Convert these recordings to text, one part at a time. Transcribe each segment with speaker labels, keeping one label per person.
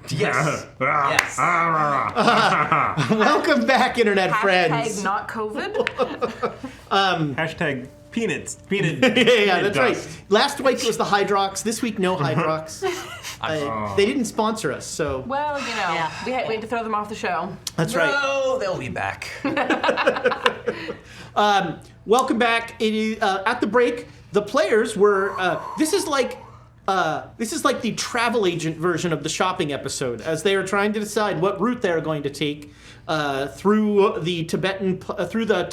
Speaker 1: Yes. Yes.
Speaker 2: Welcome back, internet friends.
Speaker 3: Hashtag not COVID.
Speaker 4: Hashtag peanuts. Peanut.
Speaker 2: Yeah, that's
Speaker 4: dust.
Speaker 2: right. Last week was the Hydrox. This week, no Hydrox. They didn't sponsor us, so.
Speaker 3: Well, you know, we had to throw them off the show.
Speaker 2: That's right.
Speaker 1: No, they'll be back.
Speaker 2: Welcome back. It is, at the break, the players were. This is like the travel agent version of the shopping episode, as they are trying to decide what route they are going to take through the Tibetan, through the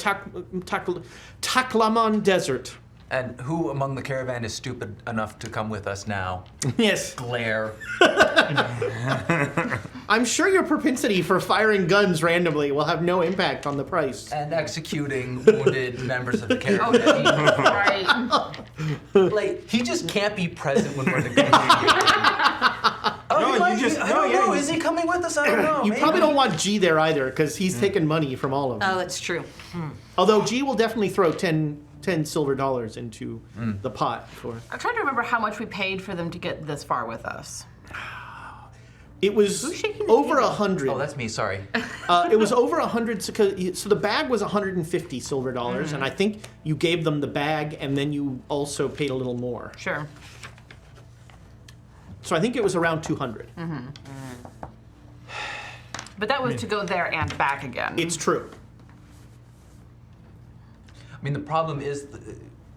Speaker 2: Taklaman Desert.
Speaker 1: And who among the caravan is stupid enough to come with us now?
Speaker 2: Yes.
Speaker 1: Glare.
Speaker 2: I'm sure your propensity for firing guns randomly will have no impact on the price.
Speaker 1: And executing wounded members of the caravan.
Speaker 3: Right.
Speaker 1: Like, he just can't be present when we're negotiating. I don't know. Is he coming with us? I don't know.
Speaker 2: You
Speaker 1: Maybe.
Speaker 2: probably don't want G there either, because he's taking money from all of them.
Speaker 5: Oh, that's true.
Speaker 2: Although G will definitely throw 10 silver dollars into the pot for.
Speaker 3: I'm trying to remember how much we paid for them to get this far with us.
Speaker 2: It was
Speaker 3: shaking the
Speaker 2: over
Speaker 3: table?
Speaker 2: 100.
Speaker 1: Oh, that's me. Sorry.
Speaker 2: It was over 100. So the bag was 150 silver dollars, and I think you gave them the bag, and then you also paid a little more.
Speaker 3: Sure.
Speaker 2: So I think it was around 200.
Speaker 3: But that was to go there and back again.
Speaker 2: It's true.
Speaker 1: I mean, the problem is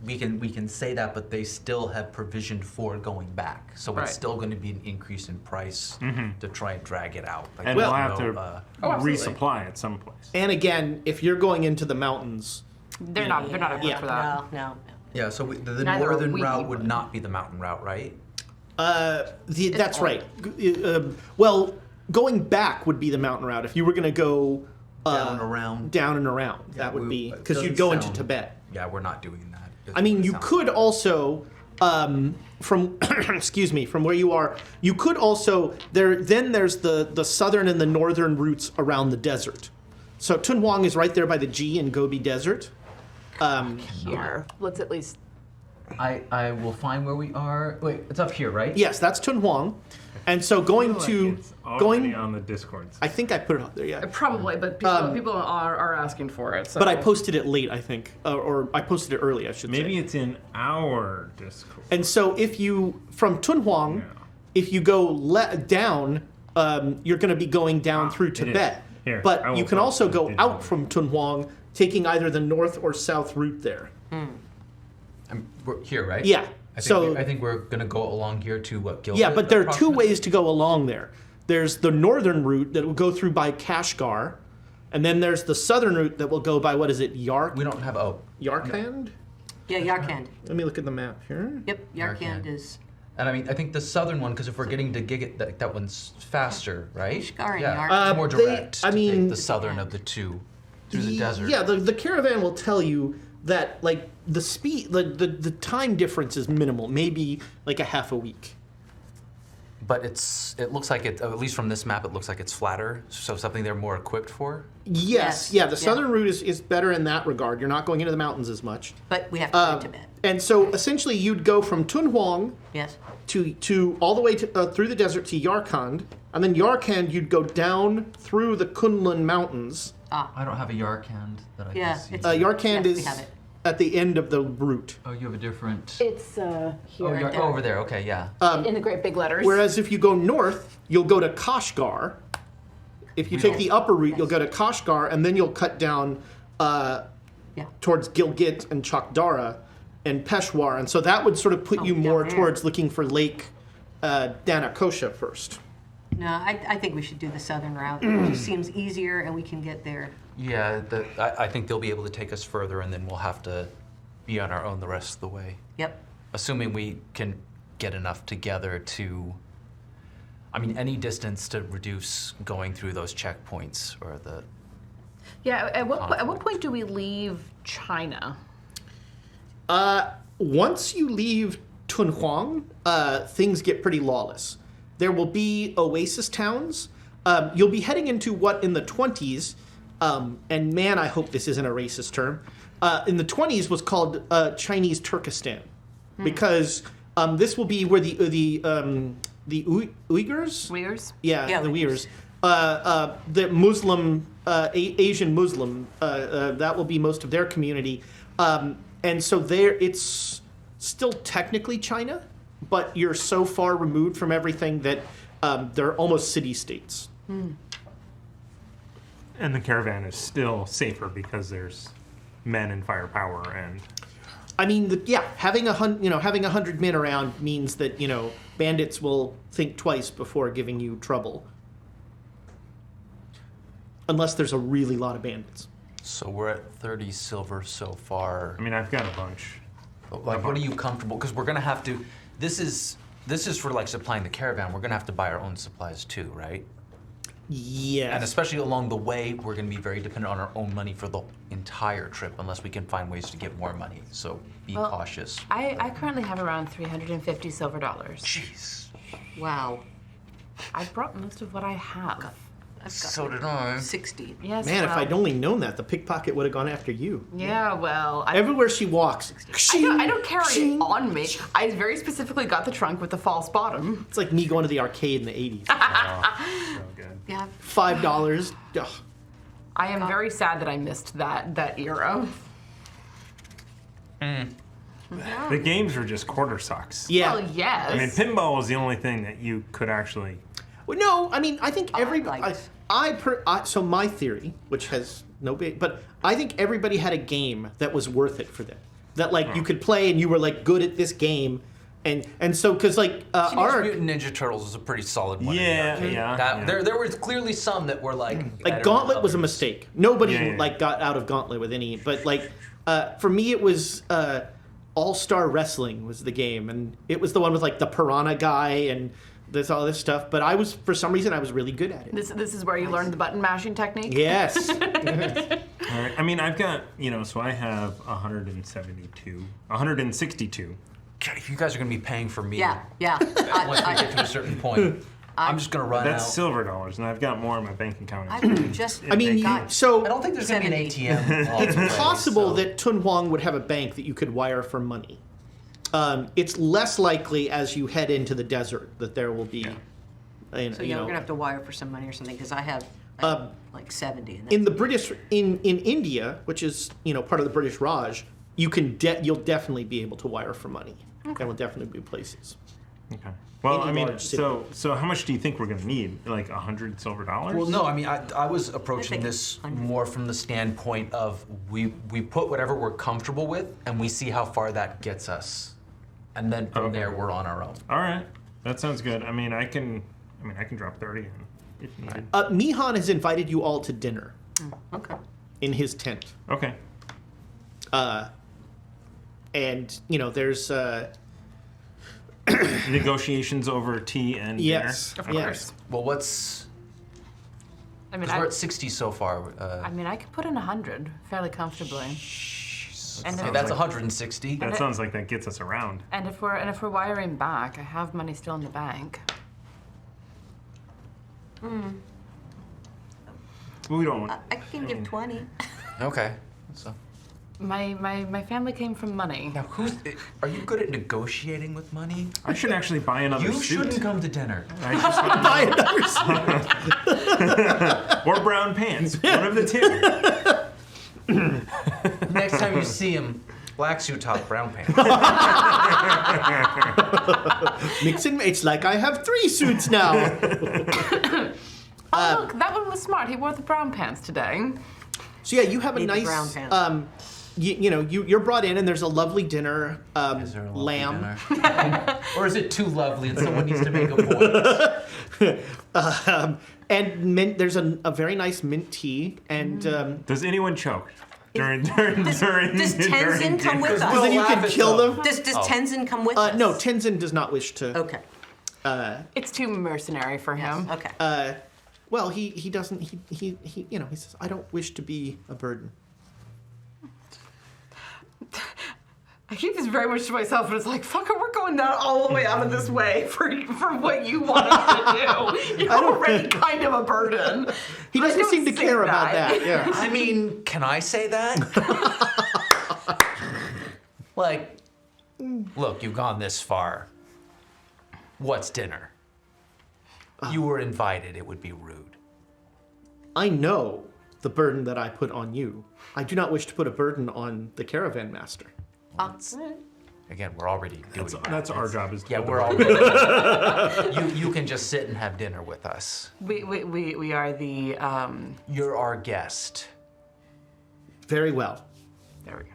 Speaker 1: we can say that, but they still have provisioned for going back. So
Speaker 3: Right.
Speaker 1: it's still going to be an increase in price to try and drag it out. Like,
Speaker 4: And
Speaker 2: Well-
Speaker 4: we'll have to
Speaker 3: absolutely.
Speaker 4: resupply at some place.
Speaker 2: And again, if you're going into the mountains,
Speaker 3: They're not equipped
Speaker 2: Yeah.
Speaker 3: for that.
Speaker 5: No.
Speaker 1: yeah, so the
Speaker 3: Neither are
Speaker 1: northern
Speaker 3: we,
Speaker 1: route would
Speaker 3: but-
Speaker 1: not be the mountain route, right?
Speaker 2: that's right. Well, going back would be the mountain route. If you were going to go
Speaker 1: Down around.
Speaker 2: down and around, that would be because you'd go into Tibet.
Speaker 1: Yeah, we're not doing that.
Speaker 2: I mean, you
Speaker 1: Sounds-
Speaker 2: could also, from excuse me, from where you are, you could also there's the southern and the northern routes around the desert. So Tunhuang is right there by the G and Gobi Desert.
Speaker 3: Here. Let's at least.
Speaker 1: I will find where we are. Wait, it's up here, right?
Speaker 2: Yes, that's Tunhuang, and so going to
Speaker 4: It's already
Speaker 2: going.
Speaker 4: on the Discord.
Speaker 2: I think I put it up there, yeah.
Speaker 3: Probably, but people are asking for it. So.
Speaker 2: But I posted it late, I think, or I posted it early, I should say.
Speaker 4: Maybe it's in our Discord.
Speaker 2: And so if you, from Tunhuang,
Speaker 4: Yeah.
Speaker 2: if you go down, you're going to be going down through
Speaker 4: it is.
Speaker 2: Tibet.
Speaker 4: Here, I
Speaker 2: But
Speaker 4: will
Speaker 2: you can
Speaker 4: post
Speaker 2: also
Speaker 4: it
Speaker 2: go
Speaker 4: digitally.
Speaker 2: out from Tunhuang, taking either the north or south route there.
Speaker 1: We're here, right?
Speaker 2: Yeah.
Speaker 1: I think we're gonna go along here to what? Gilgit,
Speaker 2: Yeah, but there are two
Speaker 1: approximately?
Speaker 2: ways to go along there. There's the northern route that will go through by Kashgar, and then there's the southern route that will go by, what is it,
Speaker 1: We don't have.
Speaker 2: Yarkand?
Speaker 5: Yeah, Yarkand.
Speaker 2: Let me look at the map here.
Speaker 5: Yep,
Speaker 1: Yarkand.
Speaker 5: Yarkand is.
Speaker 1: And I mean, I think the southern one, because if we're getting to Gigit, that one's faster, right?
Speaker 5: Kashgar and
Speaker 1: Yeah,
Speaker 5: Yarkand.
Speaker 1: it's more
Speaker 2: they-
Speaker 1: direct.
Speaker 2: I
Speaker 1: to
Speaker 2: mean-
Speaker 1: take the southern of the two through the desert.
Speaker 2: Yeah, the caravan will tell you that like the speed, the time difference is minimal, maybe like a half a week.
Speaker 1: But it looks like it, at least from this map, it looks like it's flatter. So something they're more equipped for.
Speaker 2: Yes,
Speaker 5: Yes,
Speaker 2: yeah, the
Speaker 5: yeah.
Speaker 2: southern route is better in that regard. You're not going into the mountains as much.
Speaker 5: But we have to go to Tibet.
Speaker 2: And so essentially you'd go from Tunhuang
Speaker 5: Yes.
Speaker 2: to all the way to, through the desert to Yarkand, and then Yarkand you'd go down through the Kunlun Mountains.
Speaker 1: I don't have a Yarkand that I
Speaker 5: Yeah,
Speaker 1: can see.
Speaker 5: it's-
Speaker 2: Yarkand
Speaker 5: Yes, we
Speaker 2: is
Speaker 5: have it.
Speaker 2: at the end of the route.
Speaker 1: Oh, you have a different.
Speaker 3: It's here.
Speaker 1: Oh, over there. Okay, yeah.
Speaker 3: in the great big letters.
Speaker 2: Whereas if you go north, you'll go to Kashgar. If you take the upper route, you'll go to Kashgar, and then you'll cut down towards Gilgit and Chakdara and Peshawar. And so that would sort of put you
Speaker 5: down
Speaker 2: more
Speaker 5: there.
Speaker 2: towards looking for Lake Danakosha first.
Speaker 5: No, I think we should do the southern route. It just seems easier and we can get there.
Speaker 1: Yeah, I think they'll be able to take us further, and then we'll have to be on our own the rest of the way.
Speaker 5: Yep.
Speaker 1: Assuming we can get enough together to, I mean, any distance to reduce going through those checkpoints or the.
Speaker 3: Yeah. At what point do we leave China?
Speaker 2: Once you leave Tunhuang, things get pretty lawless. There will be oasis towns. You'll be heading into what in the 20s, and man, I hope this isn't a racist term, in the 20s was called Chinese Turkestan, because this will be where the the Uyghurs?
Speaker 3: Uyghurs?
Speaker 2: Yeah, the Uyghurs. The Muslim, Asian Muslim, that will be most of their community. And so it's still technically China, but you're so far removed from everything that they're almost city-states.
Speaker 4: And the caravan is still safer because there's men and firepower and...
Speaker 2: I mean, having 100 men around means that, bandits will think twice before giving you trouble. Unless there's a really lot of bandits.
Speaker 1: So we're at 30 silver so far.
Speaker 4: I mean, I've got a bunch.
Speaker 1: Like, what are you comfortable? Because we're gonna have to. This is for like supplying the caravan. We're gonna have to buy our own supplies too, right?
Speaker 2: Yes.
Speaker 1: And especially along the way, we're gonna be very dependent on our own money for the entire trip, unless we can find ways to get more money. So be cautious.
Speaker 3: I currently have around 350 silver dollars.
Speaker 1: Jeez.
Speaker 5: Wow.
Speaker 3: I brought most of what I have.
Speaker 5: I've got
Speaker 1: So did I.
Speaker 5: 60.
Speaker 3: Yes.
Speaker 2: Man, if
Speaker 3: well,
Speaker 2: I'd only known that, the pickpocket would have gone after you.
Speaker 3: Yeah, well,
Speaker 2: Everywhere she walks,
Speaker 3: I don't carry
Speaker 2: shing.
Speaker 3: it on me. I very specifically got the trunk with the false bottom.
Speaker 2: It's like me going to the arcade in the 80s.
Speaker 4: So good.
Speaker 5: Yeah.
Speaker 2: $5. Ugh.
Speaker 3: I am very sad that I missed that era.
Speaker 4: The games were just quarter socks.
Speaker 2: Yeah.
Speaker 3: Well, yes.
Speaker 4: I mean, pinball was the only thing that you could actually...
Speaker 2: Well, no, I mean, I think everybody.
Speaker 5: liked.
Speaker 2: So my theory, which has no big, but I think everybody had a game that was worth it for them. That like you could play and you were like good at this game, and so because like
Speaker 1: Teenage
Speaker 2: our
Speaker 1: Mutant Ninja Turtles is a pretty solid one.
Speaker 4: Yeah,
Speaker 1: in the arcade.
Speaker 4: yeah.
Speaker 1: There were clearly some that were like better
Speaker 2: Gauntlet
Speaker 1: than
Speaker 2: was a
Speaker 1: others.
Speaker 2: mistake. Nobody
Speaker 4: Yeah.
Speaker 2: like got out of Gauntlet with any, but like for me it was All Star Wrestling was the game, and it was the one with like the piranha guy and. There's all this stuff, but for some reason, I was really good at it.
Speaker 3: This is where you learned the button mashing technique?
Speaker 2: Yes.
Speaker 4: All right. I mean, I've got, so I have 162.
Speaker 1: God, if you guys are gonna be paying for me,
Speaker 5: Yeah.
Speaker 1: once we get to a certain point, I'm just gonna run
Speaker 4: That's
Speaker 1: out.
Speaker 4: silver dollars, and I've got more in my bank account.
Speaker 5: I've just
Speaker 2: I mean,
Speaker 5: got
Speaker 2: so
Speaker 1: I don't think there's gonna be an
Speaker 5: 70.
Speaker 1: ATM. all the way,
Speaker 2: it's possible
Speaker 1: so-
Speaker 2: that Tun Huang would have a bank that you could wire for money. It's less likely as you head into the desert that there will be.
Speaker 5: So yeah, we're gonna have to wire for some money or something because I have like 70. And
Speaker 2: in the British in India, which is part of the British Raj, you'll definitely be able to wire for money. There will definitely be places.
Speaker 4: Okay. Well,
Speaker 2: Any
Speaker 4: I mean,
Speaker 2: large city.
Speaker 4: so how much do you think we're gonna need? Like 100 silver dollars?
Speaker 1: Well, no, I mean, I was approaching
Speaker 5: think
Speaker 1: this
Speaker 5: 100.
Speaker 1: more from the standpoint of we put whatever we're comfortable with, and we see how far that gets us, and then from there we're on our own.
Speaker 4: All right, that sounds good. I mean, I can drop 30 in if needed.
Speaker 2: Mihan has invited you all to dinner
Speaker 5: okay.
Speaker 2: in his tent,
Speaker 4: Okay.
Speaker 2: and there's
Speaker 4: Negotiations over tea and
Speaker 2: yes,
Speaker 4: dinner.
Speaker 3: Of
Speaker 2: yes.
Speaker 3: course.
Speaker 1: Well, what's
Speaker 3: I mean,
Speaker 1: because we're at 60 so far.
Speaker 3: I could put in 100 fairly comfortably. And
Speaker 1: Okay,
Speaker 3: if,
Speaker 1: that's 160.
Speaker 4: That sounds like that gets us around.
Speaker 3: and if we're wiring back, I have money still in the bank.
Speaker 4: We don't.
Speaker 5: I can give 20.
Speaker 1: Okay. So
Speaker 3: My family came from money.
Speaker 1: now, are you good at negotiating with money?
Speaker 4: I should actually buy another
Speaker 1: You
Speaker 4: suit.
Speaker 1: shouldn't come to dinner.
Speaker 4: I just want
Speaker 2: Buy another suit.
Speaker 4: or brown pants. One of the two.
Speaker 1: Next time you see him, black suit top, brown pants.
Speaker 2: Mix and it's like I have 3 suits now.
Speaker 3: Oh, look, that one was smart. He wore the brown pants today.
Speaker 2: So yeah, you have a
Speaker 5: Need the
Speaker 2: nice.
Speaker 5: brown pants.
Speaker 2: You're brought in and there's a lovely dinner.
Speaker 1: Is there a lovely
Speaker 2: Lamb.
Speaker 1: dinner? Or is it too lovely and someone needs to make a point?
Speaker 2: And there's a very nice mint tea, and
Speaker 4: Does anyone choke during
Speaker 5: Does
Speaker 4: during
Speaker 5: Tenzin come with
Speaker 2: so then you
Speaker 5: us?
Speaker 2: can kill them.
Speaker 5: Does Tenzin come with us?
Speaker 2: No, Tenzin does not wish to.
Speaker 5: Okay.
Speaker 3: It's too mercenary for him.
Speaker 5: Okay.
Speaker 2: Well, he doesn't. He says, I don't wish to be a burden.
Speaker 3: I keep this very much to myself, but it's like, fucker, we're going down all the way out of this way for what you want us to do. You're already kind of a burden.
Speaker 2: He doesn't
Speaker 3: don't
Speaker 2: seem to
Speaker 3: say
Speaker 2: care about that. Yeah.
Speaker 1: I mean, can I say that? Like, look, you've gone this far. What's dinner? You were invited. It would be rude.
Speaker 2: I know the burden that I put on you. I do not wish to put a burden on the caravan master.
Speaker 1: Again, we're already doing that.
Speaker 4: That's our job. Is to
Speaker 1: Yeah,
Speaker 4: put the
Speaker 1: we're
Speaker 4: burden.
Speaker 1: already. You can just sit and have dinner with us.
Speaker 3: We are the
Speaker 1: You're our guest.
Speaker 2: Very well.
Speaker 3: there we go.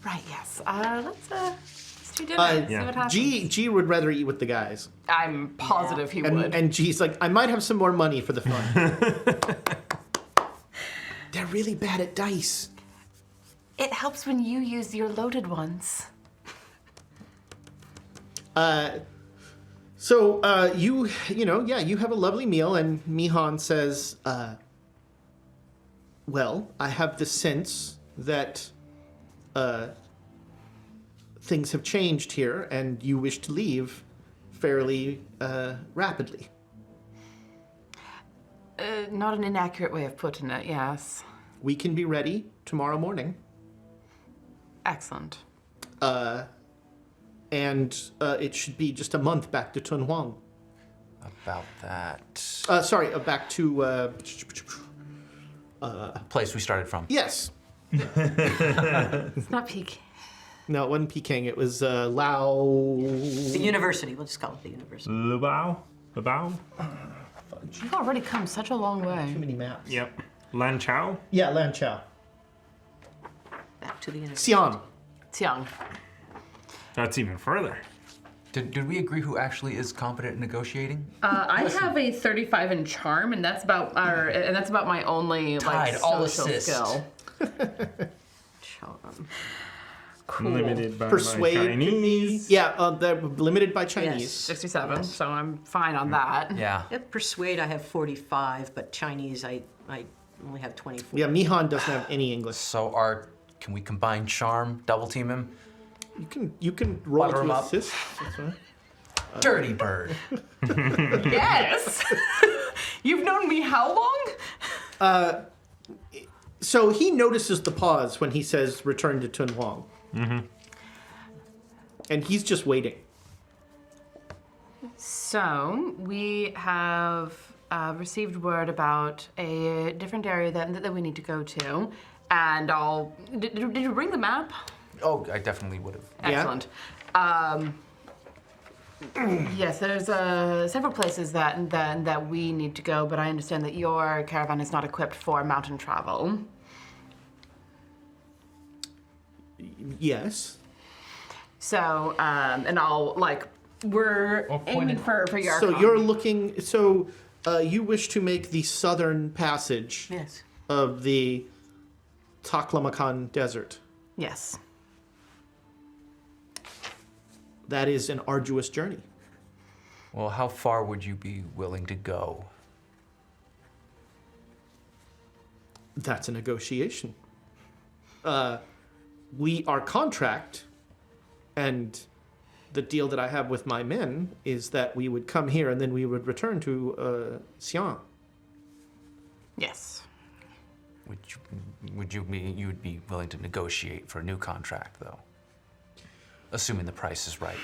Speaker 3: Right, yes. Let's do dinner. See what happens.
Speaker 2: G would rather eat with the guys.
Speaker 3: I'm positive he would.
Speaker 2: And G's like, I might have some more money for the fun. They're really bad at dice.
Speaker 3: It helps when you use your loaded ones.
Speaker 2: So you have a lovely meal, and Mihan says, well, I have the sense that things have changed here, and you wish to leave fairly rapidly.
Speaker 3: Not an inaccurate way of putting it, yes.
Speaker 2: We can be ready tomorrow morning.
Speaker 3: Excellent.
Speaker 2: And it should be just a month back to Tunhuang.
Speaker 1: About that
Speaker 2: Back to...
Speaker 1: place we started from.
Speaker 2: yes.
Speaker 3: It's not peak.
Speaker 2: No, it wasn't Peking. It was Lao...
Speaker 5: The university. We'll just call it the university.
Speaker 4: Lubao?
Speaker 3: You've already come such a long way.
Speaker 2: Too many maps.
Speaker 4: Yep. Lan Chao?
Speaker 2: Yeah, Lan Chao.
Speaker 5: Back to the university.
Speaker 2: Xi'an.
Speaker 3: Tiang.
Speaker 4: That's even further.
Speaker 1: Did we agree who actually is competent at negotiating?
Speaker 3: I have a 35 in charm, and that's about my only
Speaker 1: Tied,
Speaker 3: like
Speaker 1: all
Speaker 3: social
Speaker 1: assist.
Speaker 3: skill.
Speaker 5: Charm.
Speaker 3: Cool.
Speaker 4: Limited by
Speaker 2: Persuade.
Speaker 4: my Chinese.
Speaker 2: Yeah, they're limited by Chinese.
Speaker 5: Yes.
Speaker 3: 67, so I'm fine on that.
Speaker 1: Yeah.
Speaker 5: Yep, persuade, I have 45, but Chinese, I only have 24.
Speaker 2: Yeah, Mihan doesn't have any English.
Speaker 1: So can we combine charm, double team him?
Speaker 2: You can roll
Speaker 1: Butter 'em
Speaker 2: to
Speaker 1: up.
Speaker 2: assist. That's fine.
Speaker 1: Dirty bird.
Speaker 3: Yes. You've known me how long?
Speaker 2: So he notices the pause when he says return to Tunhuang. Mm-hmm. And he's just waiting.
Speaker 3: So we have received word about a different area that we need to go to, and I'll. Did you bring the map?
Speaker 1: Oh, I definitely would have.
Speaker 3: Excellent. Yes, there's several places that we need to go, but I understand that your caravan is not equipped for mountain travel.
Speaker 2: Yes.
Speaker 3: So, and I'll we're aiming for your.
Speaker 2: So you're looking. So you wish to make the southern passage
Speaker 5: Yes.
Speaker 2: of the Taklamakan Desert.
Speaker 3: Yes.
Speaker 2: That is an arduous journey.
Speaker 1: Well, how far would you be willing to go?
Speaker 2: That's a negotiation. Our contract and the deal that I have with my men is that we would come here and then we would return to Xi'an.
Speaker 3: Yes.
Speaker 1: Would you be willing to negotiate for a new contract though? Assuming the price is right.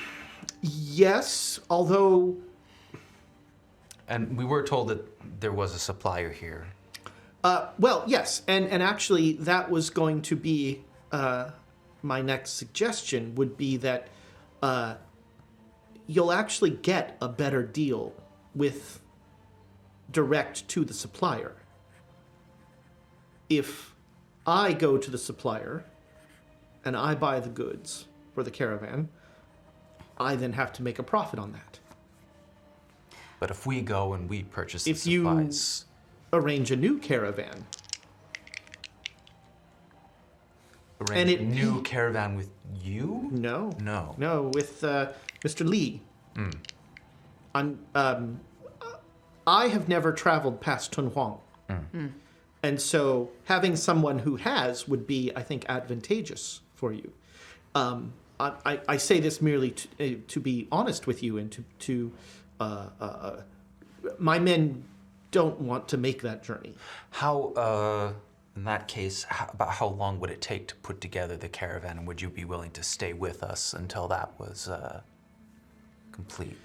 Speaker 2: Yes, although...
Speaker 1: And we were told that there was a supplier here.
Speaker 2: Well, yes, and actually that was going to be my next suggestion would be that you'll actually get a better deal with direct to the supplier. If I go to the supplier and I buy the goods for the caravan, I then have to make a profit on that.
Speaker 1: But if we go and we purchase the
Speaker 2: If
Speaker 1: supplies...
Speaker 2: you arrange a new caravan,
Speaker 1: Arrange
Speaker 2: and
Speaker 1: a new caravan with you?
Speaker 2: No, with Mr. Lee. I have never traveled past Tunhuang. And so having someone who has would be, I think, advantageous for you. I say this merely to be honest with you and to my men don't want to make that journey.
Speaker 1: How, in that case, about how long would it take to put together the caravan, and would you be willing to stay with us until that was complete?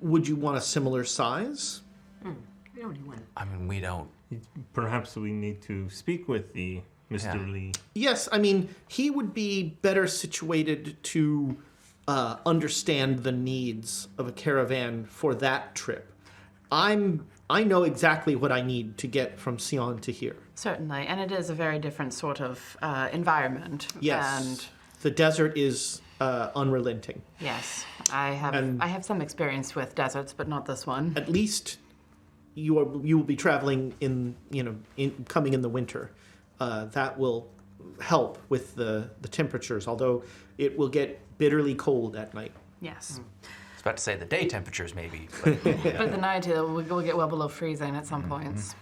Speaker 2: would you want a similar size?
Speaker 5: We don't need one.
Speaker 1: I mean, we don't.
Speaker 4: Perhaps we need to speak with the Mr.
Speaker 1: Yeah.
Speaker 4: Lee.
Speaker 2: Yes, I mean, he would be better situated to understand the needs of a caravan for that trip. I know exactly what I need to get from Sion to here.
Speaker 3: Certainly, and it is a very different sort of environment.
Speaker 2: Yes,
Speaker 3: And
Speaker 2: the desert is unrelenting.
Speaker 3: yes, I
Speaker 2: And-
Speaker 3: have some experience with deserts, but not this one.
Speaker 2: At least you will be traveling coming in the winter. That will help with the temperatures, although it will get bitterly cold at night.
Speaker 3: Yes,
Speaker 1: I was about to say the day temperatures maybe. But
Speaker 3: but the night will get well below freezing at some points.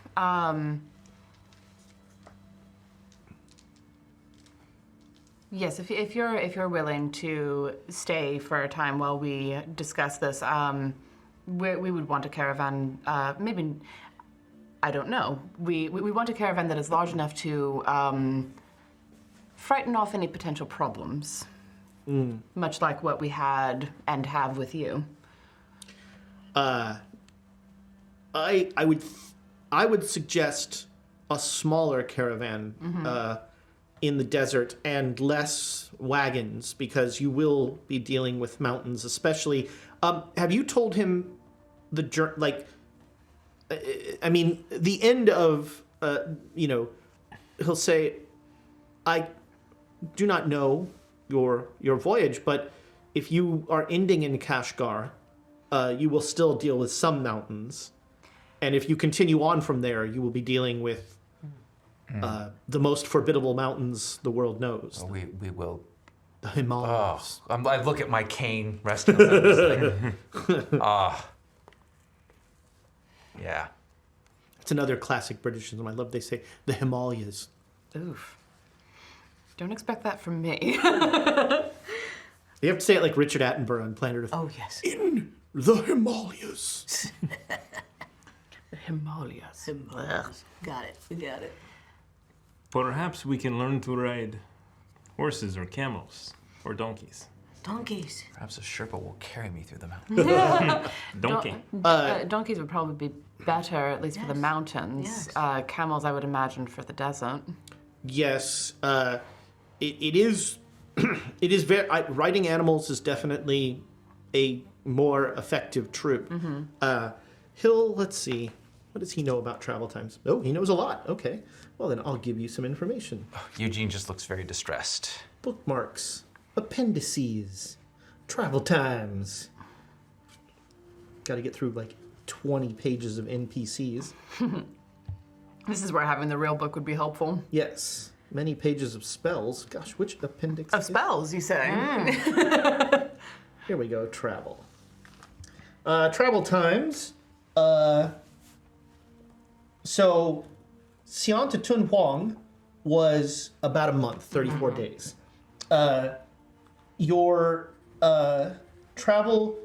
Speaker 3: Yes, if you're willing to stay for a time while we discuss this, we would want a caravan. Maybe I don't know. We want a caravan that is large enough to frighten off any potential problems, much like what we had and have with you.
Speaker 2: I would suggest a smaller caravan in the desert and less wagons because you will be dealing with mountains, especially. Have you told him the the end of he'll say, I do not know your voyage, but if you are ending in Kashgar, you will still deal with some mountains. And if you continue on from there, you will be dealing with the most formidable mountains the world knows.
Speaker 1: we will.
Speaker 2: The Himalayas.
Speaker 1: I look at my cane resting on this thing. Yeah.
Speaker 2: It's another classic Britishism. I love they say the Himalayas.
Speaker 3: Oof. Don't expect that from me.
Speaker 2: You have to say it like Richard Attenborough on Planet Earth.
Speaker 5: Oh, yes.
Speaker 2: In the Himalayas.
Speaker 3: The Himalayas.
Speaker 5: Got it. We got it.
Speaker 4: Perhaps we can learn to ride horses or camels or donkeys.
Speaker 5: Donkeys.
Speaker 1: Perhaps a Sherpa will carry me through the mountains.
Speaker 4: Donkey.
Speaker 3: Donkeys would probably be better, at least for the
Speaker 5: Yes.
Speaker 3: mountains.
Speaker 5: Yes.
Speaker 3: Camels, I would imagine, for the desert.
Speaker 2: Yes, it is. It is very. Riding animals is definitely a more effective troop. Let's see. What does he know about travel times? Oh, he knows a lot. Okay. Well, then I'll give you some information.
Speaker 1: Eugene just looks very distressed.
Speaker 2: Bookmarks, appendices, travel times. Got to get through like 20 pages of NPCs.
Speaker 3: This is where having the real book would be helpful.
Speaker 2: Yes. Many pages of spells. Gosh, which appendix?
Speaker 3: Of spells, you say?
Speaker 2: Here we go. Travel. Travel times. So, Xi'an to Tunhuang was about a month, 34 days. Your travel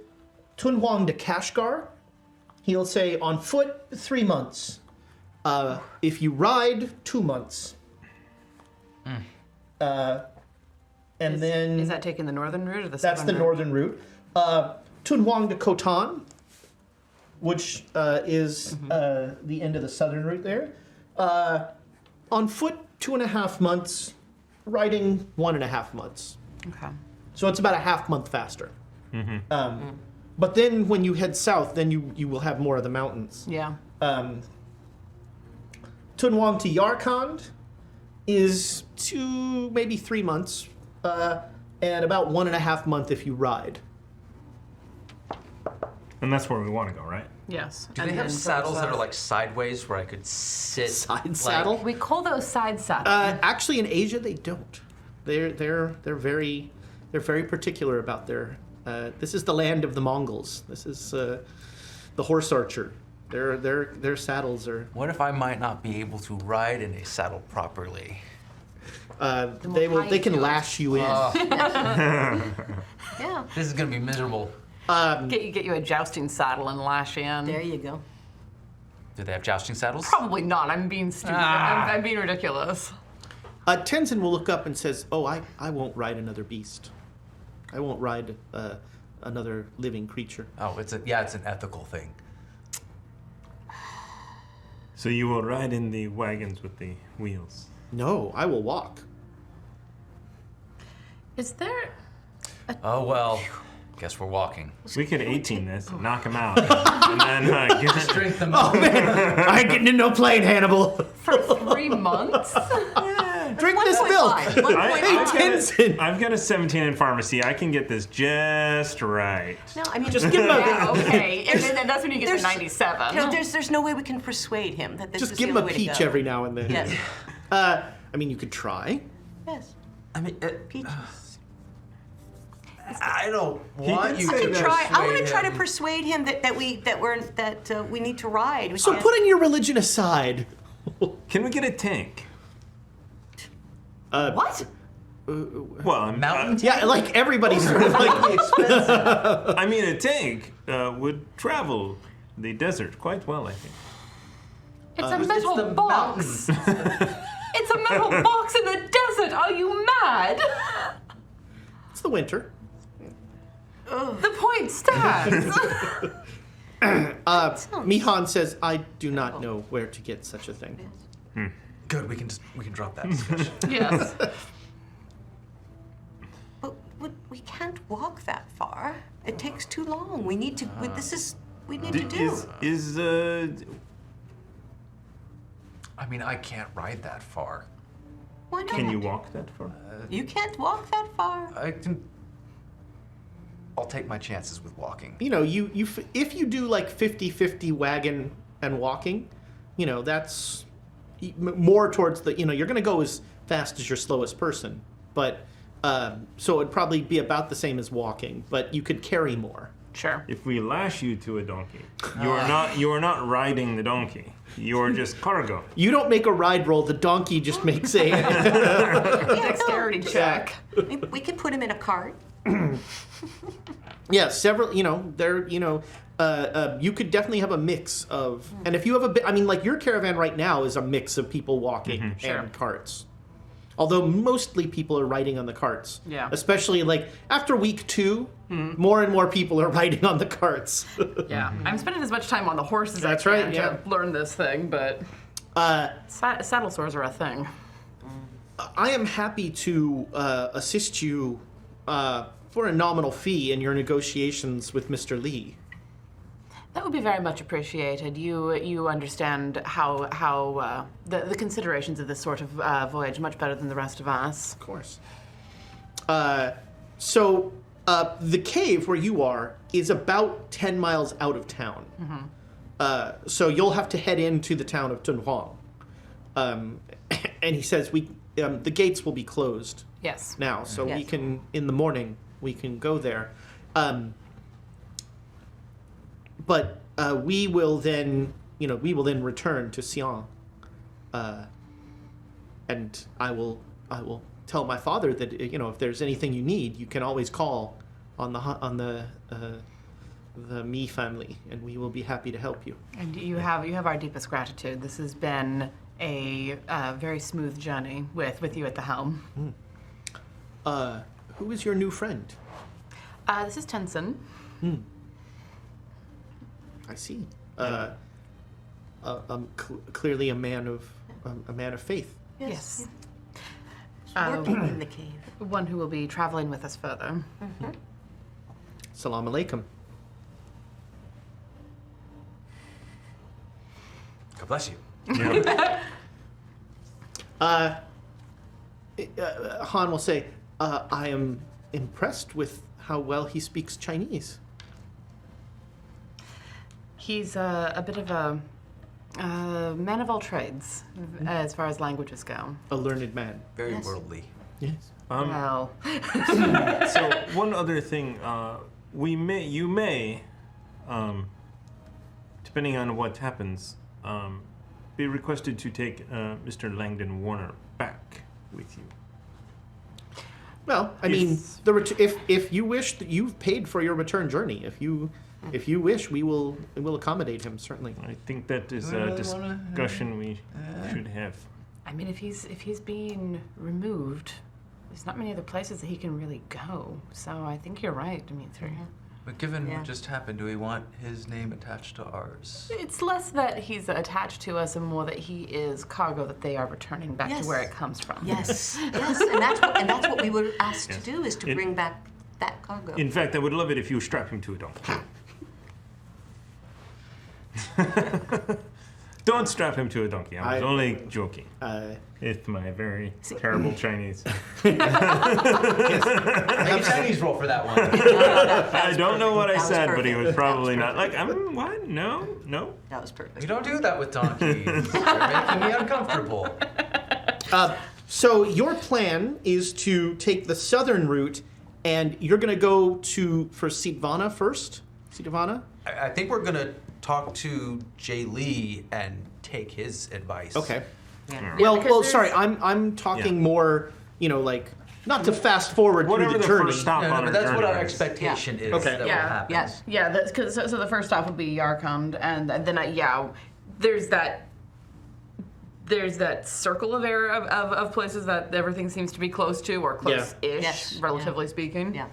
Speaker 2: Tunhuang to Kashgar, he'll say on foot 3 months. If you ride, 2 months. And then
Speaker 3: Is that taking the northern route or the
Speaker 2: that's
Speaker 3: southern
Speaker 2: the
Speaker 3: route?
Speaker 2: northern route. Tunhuang to Khotan, which is the end of the southern route there. On foot, 2.5 months. Riding, 1.5 months.
Speaker 3: Okay.
Speaker 2: So it's about a half month faster. But then when you head south, then you will have more of the mountains.
Speaker 3: Yeah.
Speaker 2: Tunhuang to Yarkand is 2, maybe 3 months, and about 1.5 months if you ride.
Speaker 4: And that's where we want to go, right?
Speaker 3: Yes.
Speaker 1: Do
Speaker 3: And
Speaker 1: they have
Speaker 3: then
Speaker 1: saddles that
Speaker 3: south.
Speaker 1: are like sideways where I could sit?
Speaker 2: Side
Speaker 1: like-
Speaker 2: saddle?
Speaker 3: We call those side saddles.
Speaker 2: Actually, in Asia, they don't. They're very particular about their. This is the land of the Mongols. This is the horse archer. Their saddles are.
Speaker 1: What if I might not be able to ride in a saddle properly?
Speaker 2: They can lash you in.
Speaker 5: Yeah.
Speaker 1: This is gonna be miserable.
Speaker 3: Get you a jousting saddle and lash in.
Speaker 5: There you go.
Speaker 1: Do they have jousting saddles?
Speaker 3: Probably not. I'm being stupid. I'm being ridiculous.
Speaker 2: Tenzin will look up and says, "Oh, I won't ride another beast. I won't ride a another living creature.
Speaker 1: Oh, it's an ethical thing.
Speaker 4: So you will ride in the wagons with the wheels.
Speaker 2: No, I will walk.
Speaker 3: Is there?
Speaker 1: Oh well, guess we're walking.
Speaker 4: We could 18 this and knock him out. And then give it
Speaker 1: Strength them
Speaker 2: Oh man, I ain't getting in no plane, Hannibal.
Speaker 3: For 3 months?
Speaker 2: Drink this milk.
Speaker 5: 1.5.
Speaker 2: Hey, Tenzin.
Speaker 4: I've got a 17 in pharmacy. I can get this just right.
Speaker 5: No, I mean,
Speaker 2: Just give him a
Speaker 3: Yeah, okay. And then that's when you get to
Speaker 5: There's-
Speaker 3: 97.
Speaker 5: you know, there's no way we can persuade him that this
Speaker 2: just
Speaker 5: is
Speaker 2: give him
Speaker 5: the
Speaker 2: a
Speaker 5: way to
Speaker 2: peach
Speaker 5: go.
Speaker 2: every now and then.
Speaker 5: Yes.
Speaker 2: I mean, you could try.
Speaker 5: Yes.
Speaker 1: I mean,
Speaker 5: Peaches.
Speaker 1: I don't want
Speaker 4: did
Speaker 1: you
Speaker 4: say
Speaker 1: to
Speaker 4: that.
Speaker 5: I want to try to
Speaker 1: persuade him.
Speaker 5: persuade him that we need to ride. We
Speaker 2: So
Speaker 5: can't-
Speaker 2: putting your religion aside.
Speaker 4: Can we get a tank?
Speaker 3: What?
Speaker 4: Well,
Speaker 1: Mountain
Speaker 2: Yeah, like everybody's sort of like.
Speaker 4: I mean, a tank would travel the desert quite well, I think.
Speaker 3: It's a metal box. It's a metal box in the desert. Are you mad?
Speaker 2: It's the winter.
Speaker 3: The point stands.
Speaker 2: Mihan says, I do not know where to get such a thing.
Speaker 1: Good. We can drop that discussion.
Speaker 3: Yes.
Speaker 5: But we can't walk that far. It takes too long. We need to. We need to do.
Speaker 4: Is
Speaker 1: I mean, I can't ride that far.
Speaker 5: Why not?
Speaker 4: can you walk that far?
Speaker 5: You can't walk that far.
Speaker 1: I can. I'll take my chances with walking.
Speaker 2: You know, if you do like 50-50 wagon and walking, you know, that's more towards the, you know, you're going to go as fast as your slowest person. But, so it'd probably be about the same as walking, but you could carry more.
Speaker 3: Sure.
Speaker 4: If we lash you to a donkey, you are not riding the donkey. You are just cargo.
Speaker 2: You don't make a ride roll, the donkey just makes a...
Speaker 3: Dexterity check.
Speaker 5: We can put him in a cart.
Speaker 2: Yeah, several, you know, there, you know, you could definitely have a mix of, and if you have a bit, I mean, like your caravan right now is a mix of people walking and carts. Although mostly people are riding on the carts.
Speaker 3: Yeah.
Speaker 2: Especially like after week 2, more and more people are riding on the carts.
Speaker 3: Yeah. I'm spending as much time on the horse as
Speaker 2: That's
Speaker 3: I
Speaker 2: right,
Speaker 3: can
Speaker 2: yeah.
Speaker 3: to learn this thing, but saddle sores are a thing.
Speaker 2: I am happy to assist you for a nominal fee in your negotiations with Mr. Lee.
Speaker 3: That would be very much appreciated. You understand how the considerations of this sort of voyage much better than the rest of us.
Speaker 2: Of course. So the cave where you are is about 10 miles out of town. So you'll have to head into the town of Dunhuang. And he says the gates will be closed
Speaker 3: Yes.
Speaker 2: now, so we
Speaker 5: Yes.
Speaker 2: can, in the morning, we can go there. But we will then return to Xi'an. And I will tell my father that, you know, if there's anything you need, you can always call on the Mi family, and we will be happy to help you.
Speaker 3: And you have our deepest gratitude. This has been a very smooth journey with you at the helm.
Speaker 2: Who is your new friend?
Speaker 3: This is Tenzin.
Speaker 2: I see. Clearly a man of faith.
Speaker 3: Yes.
Speaker 5: Working in the cave.
Speaker 3: One who will be traveling with us further.
Speaker 2: Salam alaikum.
Speaker 1: God bless you.
Speaker 2: Han will say, I am impressed with how well he speaks Chinese.
Speaker 3: He's a bit of a man of all trades as far as languages go.
Speaker 2: A learned man.
Speaker 1: Very
Speaker 5: Yes.
Speaker 1: worldly.
Speaker 2: Yes.
Speaker 3: Well,
Speaker 4: So one other thing, you may, depending on what happens, be requested to take Mr. Langdon Warner back with you.
Speaker 2: Well, I mean, if you wish, that you've paid for your return journey. If you wish, we will accommodate him, certainly.
Speaker 4: I think that is a discussion we should have.
Speaker 3: I mean, if he's being removed, there's not many other places that he can really go. So I think you're right, Dimitri.
Speaker 1: But given
Speaker 5: Yeah.
Speaker 1: what just happened, do we want his name attached to ours?
Speaker 3: It's less that he's attached to us and more that he is cargo that they are returning back
Speaker 5: Yes.
Speaker 3: to where it comes from.
Speaker 5: Yes, yes, and that's what we were asked to do, is to bring back that cargo.
Speaker 4: In fact, I would love it if you strap him to a donkey. Don't strap him to a donkey. I was only joking. It's my very terrible Chinese.
Speaker 1: Make a Chinese roll for that one.
Speaker 4: I don't know what I
Speaker 5: That was
Speaker 4: said, but he
Speaker 5: perfect.
Speaker 4: was probably
Speaker 5: That was
Speaker 4: not like, what? No.
Speaker 5: That was perfect.
Speaker 1: You don't do that with donkeys. You're making me uncomfortable.
Speaker 2: So your plan is to take the southern route, and you're going to go for Sitvana first? Sitvana?
Speaker 1: I think we're gonna talk to Jay Lee and take his advice.
Speaker 2: Okay.
Speaker 5: Yeah.
Speaker 3: Yeah,
Speaker 2: Well,
Speaker 3: because
Speaker 2: sorry,
Speaker 3: there's-
Speaker 2: I'm talking
Speaker 4: Yeah.
Speaker 2: more, like, not to fast forward
Speaker 4: Whatever
Speaker 2: through
Speaker 4: the
Speaker 2: the journey.
Speaker 4: first stop
Speaker 1: No,
Speaker 4: on
Speaker 1: but
Speaker 4: our
Speaker 1: that's what
Speaker 4: journey
Speaker 1: our
Speaker 4: is.
Speaker 1: expectation is
Speaker 2: Okay.
Speaker 1: that will
Speaker 3: Yeah.
Speaker 1: happen.
Speaker 5: Yes.
Speaker 3: Yeah, so the first stop would be Yarkand, and then there's that circle of area of places that everything seems to be close to, or close-ish,
Speaker 5: Yes.
Speaker 3: relatively speaking.
Speaker 5: Yeah.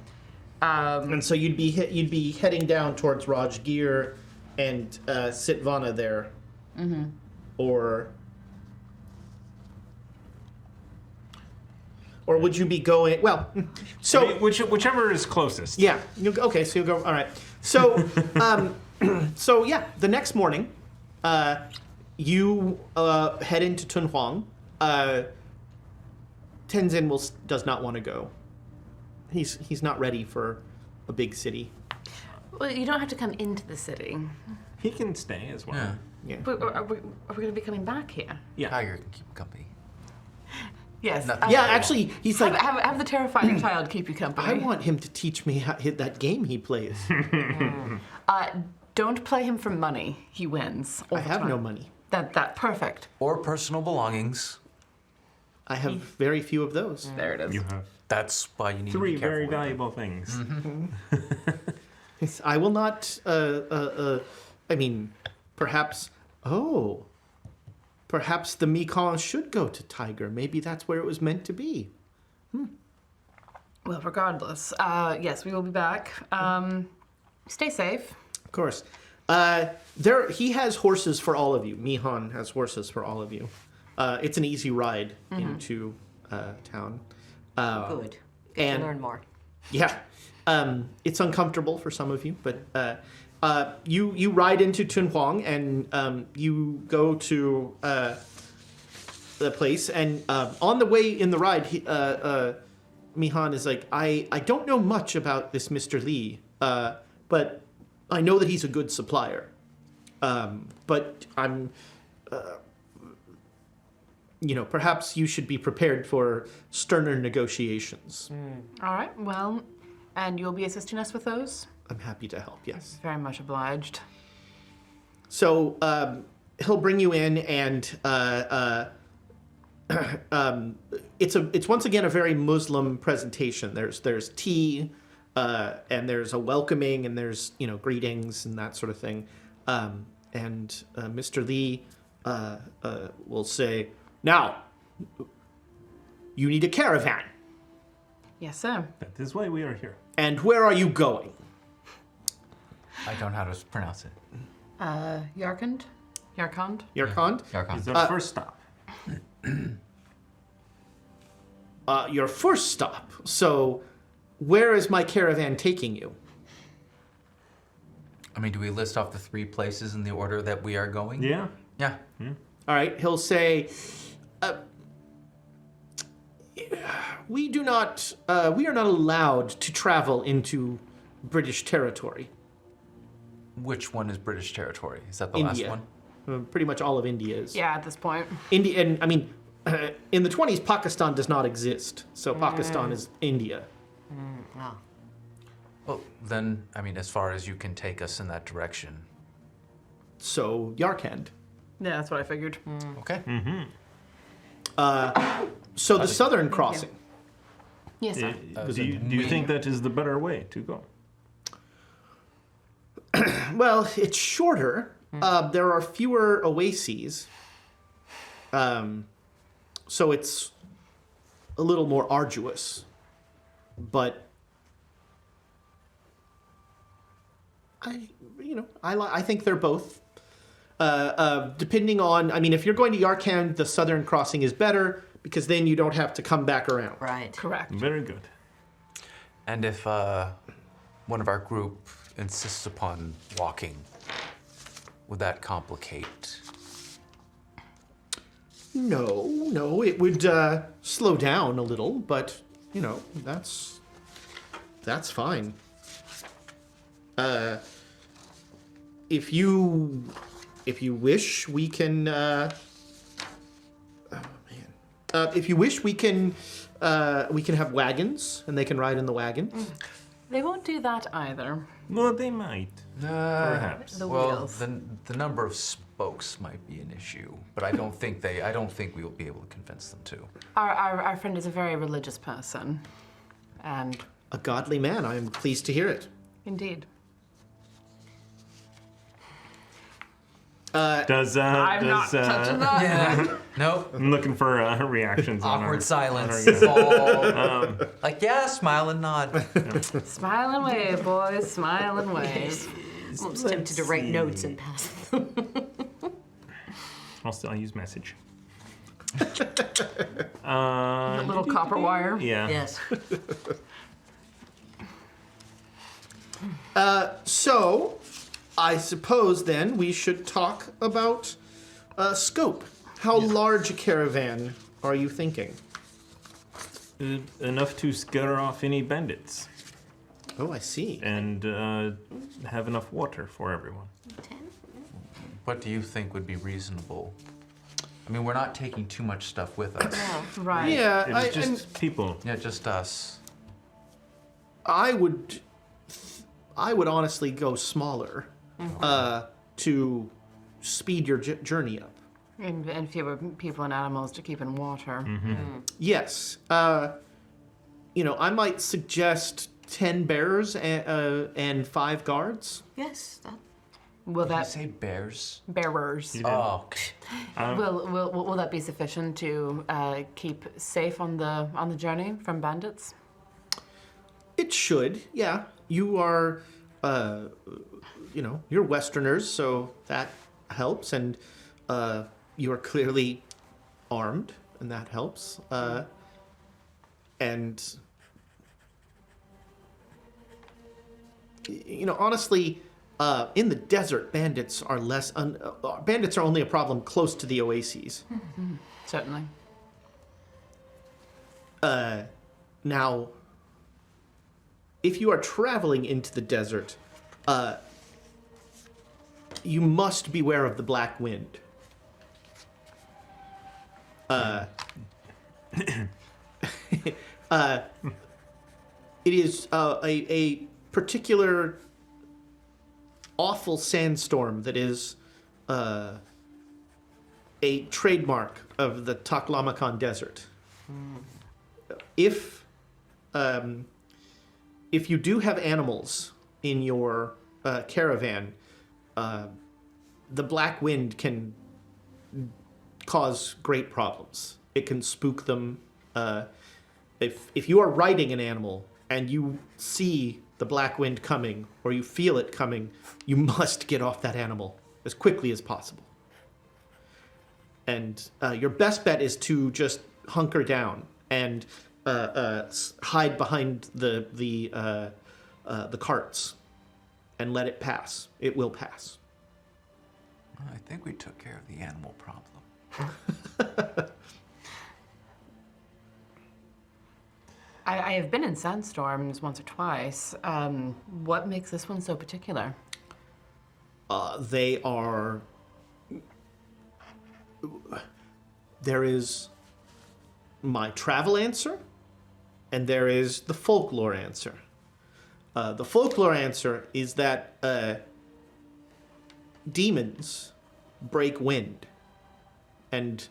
Speaker 2: And so you'd be heading down towards Rajgir and Sitvana there. Mm-hmm. Or would you be going? Well, so
Speaker 4: I mean, whichever is closest.
Speaker 2: yeah. Okay, so you'll go. All right. So, so yeah, the next morning, you head into Tunhuang. Tenzin does not want to go. He's not ready for a big city.
Speaker 3: Well, you don't have to come into the city.
Speaker 4: He can stay as well.
Speaker 1: Yeah.
Speaker 2: Yeah.
Speaker 3: But are we going to be coming back here?
Speaker 4: Yeah.
Speaker 1: Tiger can keep company.
Speaker 3: Yes.
Speaker 1: Nothing.
Speaker 2: Yeah, actually, he's like,
Speaker 3: Have the terrifying child keep you company.
Speaker 2: I want him to teach me how hit that game he plays.
Speaker 3: Don't play him for money. He wins. all
Speaker 2: I
Speaker 3: the
Speaker 2: have
Speaker 3: time.
Speaker 2: no money.
Speaker 3: That perfect.
Speaker 1: Or personal belongings.
Speaker 2: I have very few of those.
Speaker 3: There it is.
Speaker 4: You have
Speaker 1: That's why you need to
Speaker 4: three
Speaker 1: be careful
Speaker 4: very
Speaker 1: with them.
Speaker 4: valuable things.
Speaker 2: Yes, I will not. I mean, perhaps. Oh, perhaps the Mekong should go to Tiger. Maybe that's where it was meant to be.
Speaker 3: Well, regardless, yes, we will be back. Stay safe.
Speaker 2: Of course. He has horses for all of you. Mihan has horses for all of you. It's an easy ride into town.
Speaker 5: Good. Get
Speaker 2: and-
Speaker 5: to learn more.
Speaker 2: Yeah. It's uncomfortable for some of you, but you ride into Tunhuang and you go to the place. And on the way in the ride, Mihan is like, I don't know much about this Mr. Lee, but I know that he's a good supplier. But I'm... perhaps you should be prepared for sterner negotiations.
Speaker 3: All right. Well, and you'll be assisting us with those?
Speaker 2: I'm happy to help, yes.
Speaker 3: Very much obliged.
Speaker 2: So he'll bring you in, and it's once again a very Muslim presentation. There's tea, and there's a welcoming, and there's greetings and that sort of thing. And Mr. Lee will say, "Now, you need a caravan,
Speaker 3: Yes, sir.
Speaker 4: That is why we are here.
Speaker 2: and where are you going?"
Speaker 1: I don't know how to pronounce it.
Speaker 3: Yarkand? Yarkand?
Speaker 2: Yarkand?
Speaker 1: Yarkand.
Speaker 4: It's our first stop.
Speaker 2: Your first stop. So, where is my caravan taking you?
Speaker 1: I mean, do we list off the 3 places in the order that we are going?
Speaker 4: Yeah.
Speaker 1: Yeah.
Speaker 2: All right, he'll say, we are not allowed to travel into British territory.
Speaker 1: Which one is British territory? Is that the
Speaker 2: India.
Speaker 1: last one?
Speaker 2: Pretty much all of India is.
Speaker 3: Yeah, at this point.
Speaker 2: India, and I mean, in the 20s, Pakistan does not exist. So Pakistan is India.
Speaker 5: Wow.
Speaker 1: Well, then, I mean, as far as you can take us in that direction.
Speaker 2: So Yarkand.
Speaker 3: Yeah, that's what I figured.
Speaker 1: Okay.
Speaker 2: So the southern crossing.
Speaker 3: Yes, sir.
Speaker 4: Do you think that is the better way to go?
Speaker 2: Well, it's shorter. There are fewer oases. So it's a little more arduous. But I think they're both. Depending on, I mean, if you're going to Yarkand, the southern crossing is better because then you don't have to come back around.
Speaker 5: Right.
Speaker 3: Correct.
Speaker 4: Very good.
Speaker 1: And if one of our group insists upon walking, would that complicate?
Speaker 2: No, it would slow down a little, but that's fine. If you wish, we can. If you wish, we can have wagons, and they can ride in the wagon.
Speaker 3: They won't do that either.
Speaker 4: Well, they might. Perhaps.
Speaker 3: The
Speaker 1: Well,
Speaker 3: wheels.
Speaker 1: the number of spokes might be an issue, but I don't think we will be able to convince them to.
Speaker 3: Our friend is a very religious person, and
Speaker 2: A godly man. I am pleased to hear it.
Speaker 3: indeed.
Speaker 4: I'm
Speaker 3: not touching that.
Speaker 1: Yeah. Nope.
Speaker 4: I'm looking for reactions on
Speaker 1: Awkward
Speaker 4: our
Speaker 1: silence.
Speaker 4: on our
Speaker 1: It's all like, yeah, smile and nod.
Speaker 3: Smile and wave, boys. Smile and wave.
Speaker 5: I'm just tempted to write notes and pass them.
Speaker 4: I'll use message.
Speaker 3: The little copper wire.
Speaker 4: Yeah.
Speaker 5: Yes.
Speaker 2: So, I suppose then we should talk about scope. How large a caravan are you thinking?
Speaker 4: Enough to scare off any bandits
Speaker 2: Oh, I see.
Speaker 4: and have enough water for everyone.
Speaker 1: What do you think would be reasonable? I mean, we're not taking too much stuff with us.
Speaker 3: Right.
Speaker 2: Yeah,
Speaker 4: It was just people.
Speaker 1: Yeah, just us.
Speaker 2: I would honestly go smaller to speed your journey up.
Speaker 3: And fewer people and animals to keep in water.
Speaker 2: Yes. I might suggest 10 bearers and 5 guards.
Speaker 5: Yes. That,
Speaker 3: Will
Speaker 1: Did you
Speaker 3: that
Speaker 1: say bears?
Speaker 3: bearers?
Speaker 1: Oh, okay.
Speaker 3: Will that be sufficient to keep safe on the journey from bandits?
Speaker 2: It should, yeah. You are, you're Westerners, so that helps, and you are clearly armed, and that helps. Honestly, in the desert, bandits are bandits are only a problem close to the oases.
Speaker 3: Certainly.
Speaker 2: Now, if you are traveling into the desert, you must beware of the black wind. It is a particular awful sandstorm that is a trademark of the Taklamakan Desert. If you do have animals in your caravan, the black wind can cause great problems. It can spook them. If you are riding an animal and you see the black wind coming or you feel it coming, you must get off that animal as quickly as possible. And your best bet is to just hunker down and hide behind the carts and let it pass. It will pass.
Speaker 1: I think we took care of the animal problem.
Speaker 3: I have been in sandstorms once or twice. What makes this one so particular?
Speaker 2: They are... There is my travel answer, and there is the folklore answer. The folklore answer is that demons break wind, and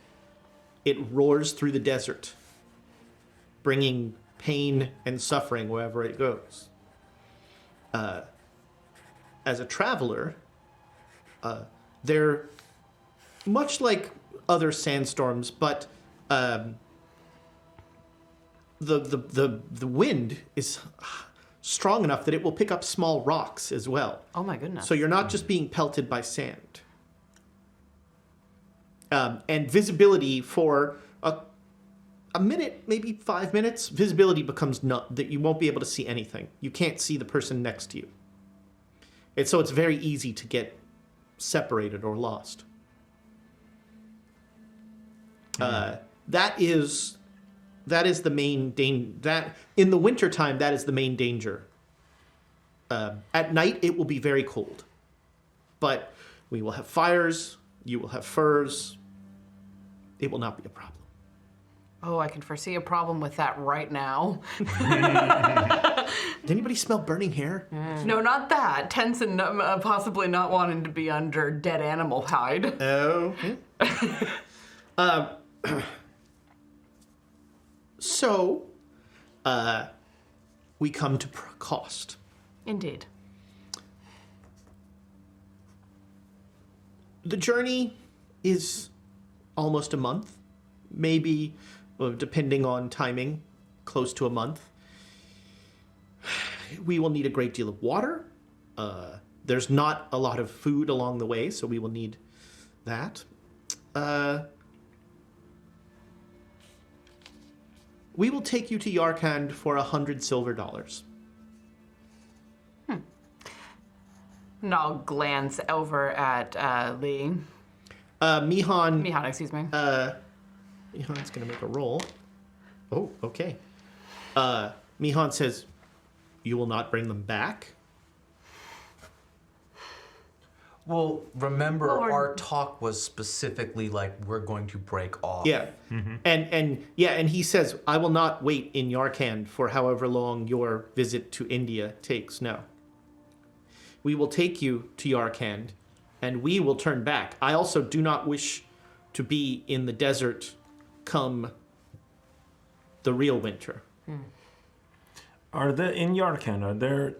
Speaker 2: it roars through the desert, bringing pain and suffering wherever it goes. As a traveler, they're much like other sandstorms, but the wind is strong enough that it will pick up small rocks as well.
Speaker 3: Oh my goodness.
Speaker 2: So you're not just being pelted by sand. And visibility for a minute, maybe 5 minutes, visibility becomes that you won't be able to see anything. You can't see the person next to you. And so it's very easy to get separated or lost. That is the main danger. In the wintertime, that is the main danger. At night, it will be very cold. But we will have fires, you will have furs. It will not be a problem.
Speaker 3: Oh, I can foresee a problem with that right now.
Speaker 2: Did anybody smell burning hair?
Speaker 3: No, not that. Tense and possibly not wanting to be under dead animal hide.
Speaker 2: Oh. So, we come to cost.
Speaker 3: Indeed.
Speaker 2: The journey is almost a month, maybe, depending on timing, close to a month. We will need a great deal of water. There's not a lot of food along the way, so we will need that. We will take you to Yarkand for 100 silver dollars.
Speaker 3: And I'll glance over at Lee.
Speaker 2: Mihan,
Speaker 3: Excuse me.
Speaker 2: Mihan's going to make a roll. Oh, okay. Mihan says, you will not bring them back?
Speaker 1: Well, remember,
Speaker 3: Well,
Speaker 1: our talk was specifically like we're going to break off.
Speaker 2: Yeah. And he says, I will not wait in Yarkand for however long your visit to India takes. No. We will take you to Yarkand, and we will turn back. I also do not wish to be in the desert come the real winter.
Speaker 4: Are there in Yarkand? Are there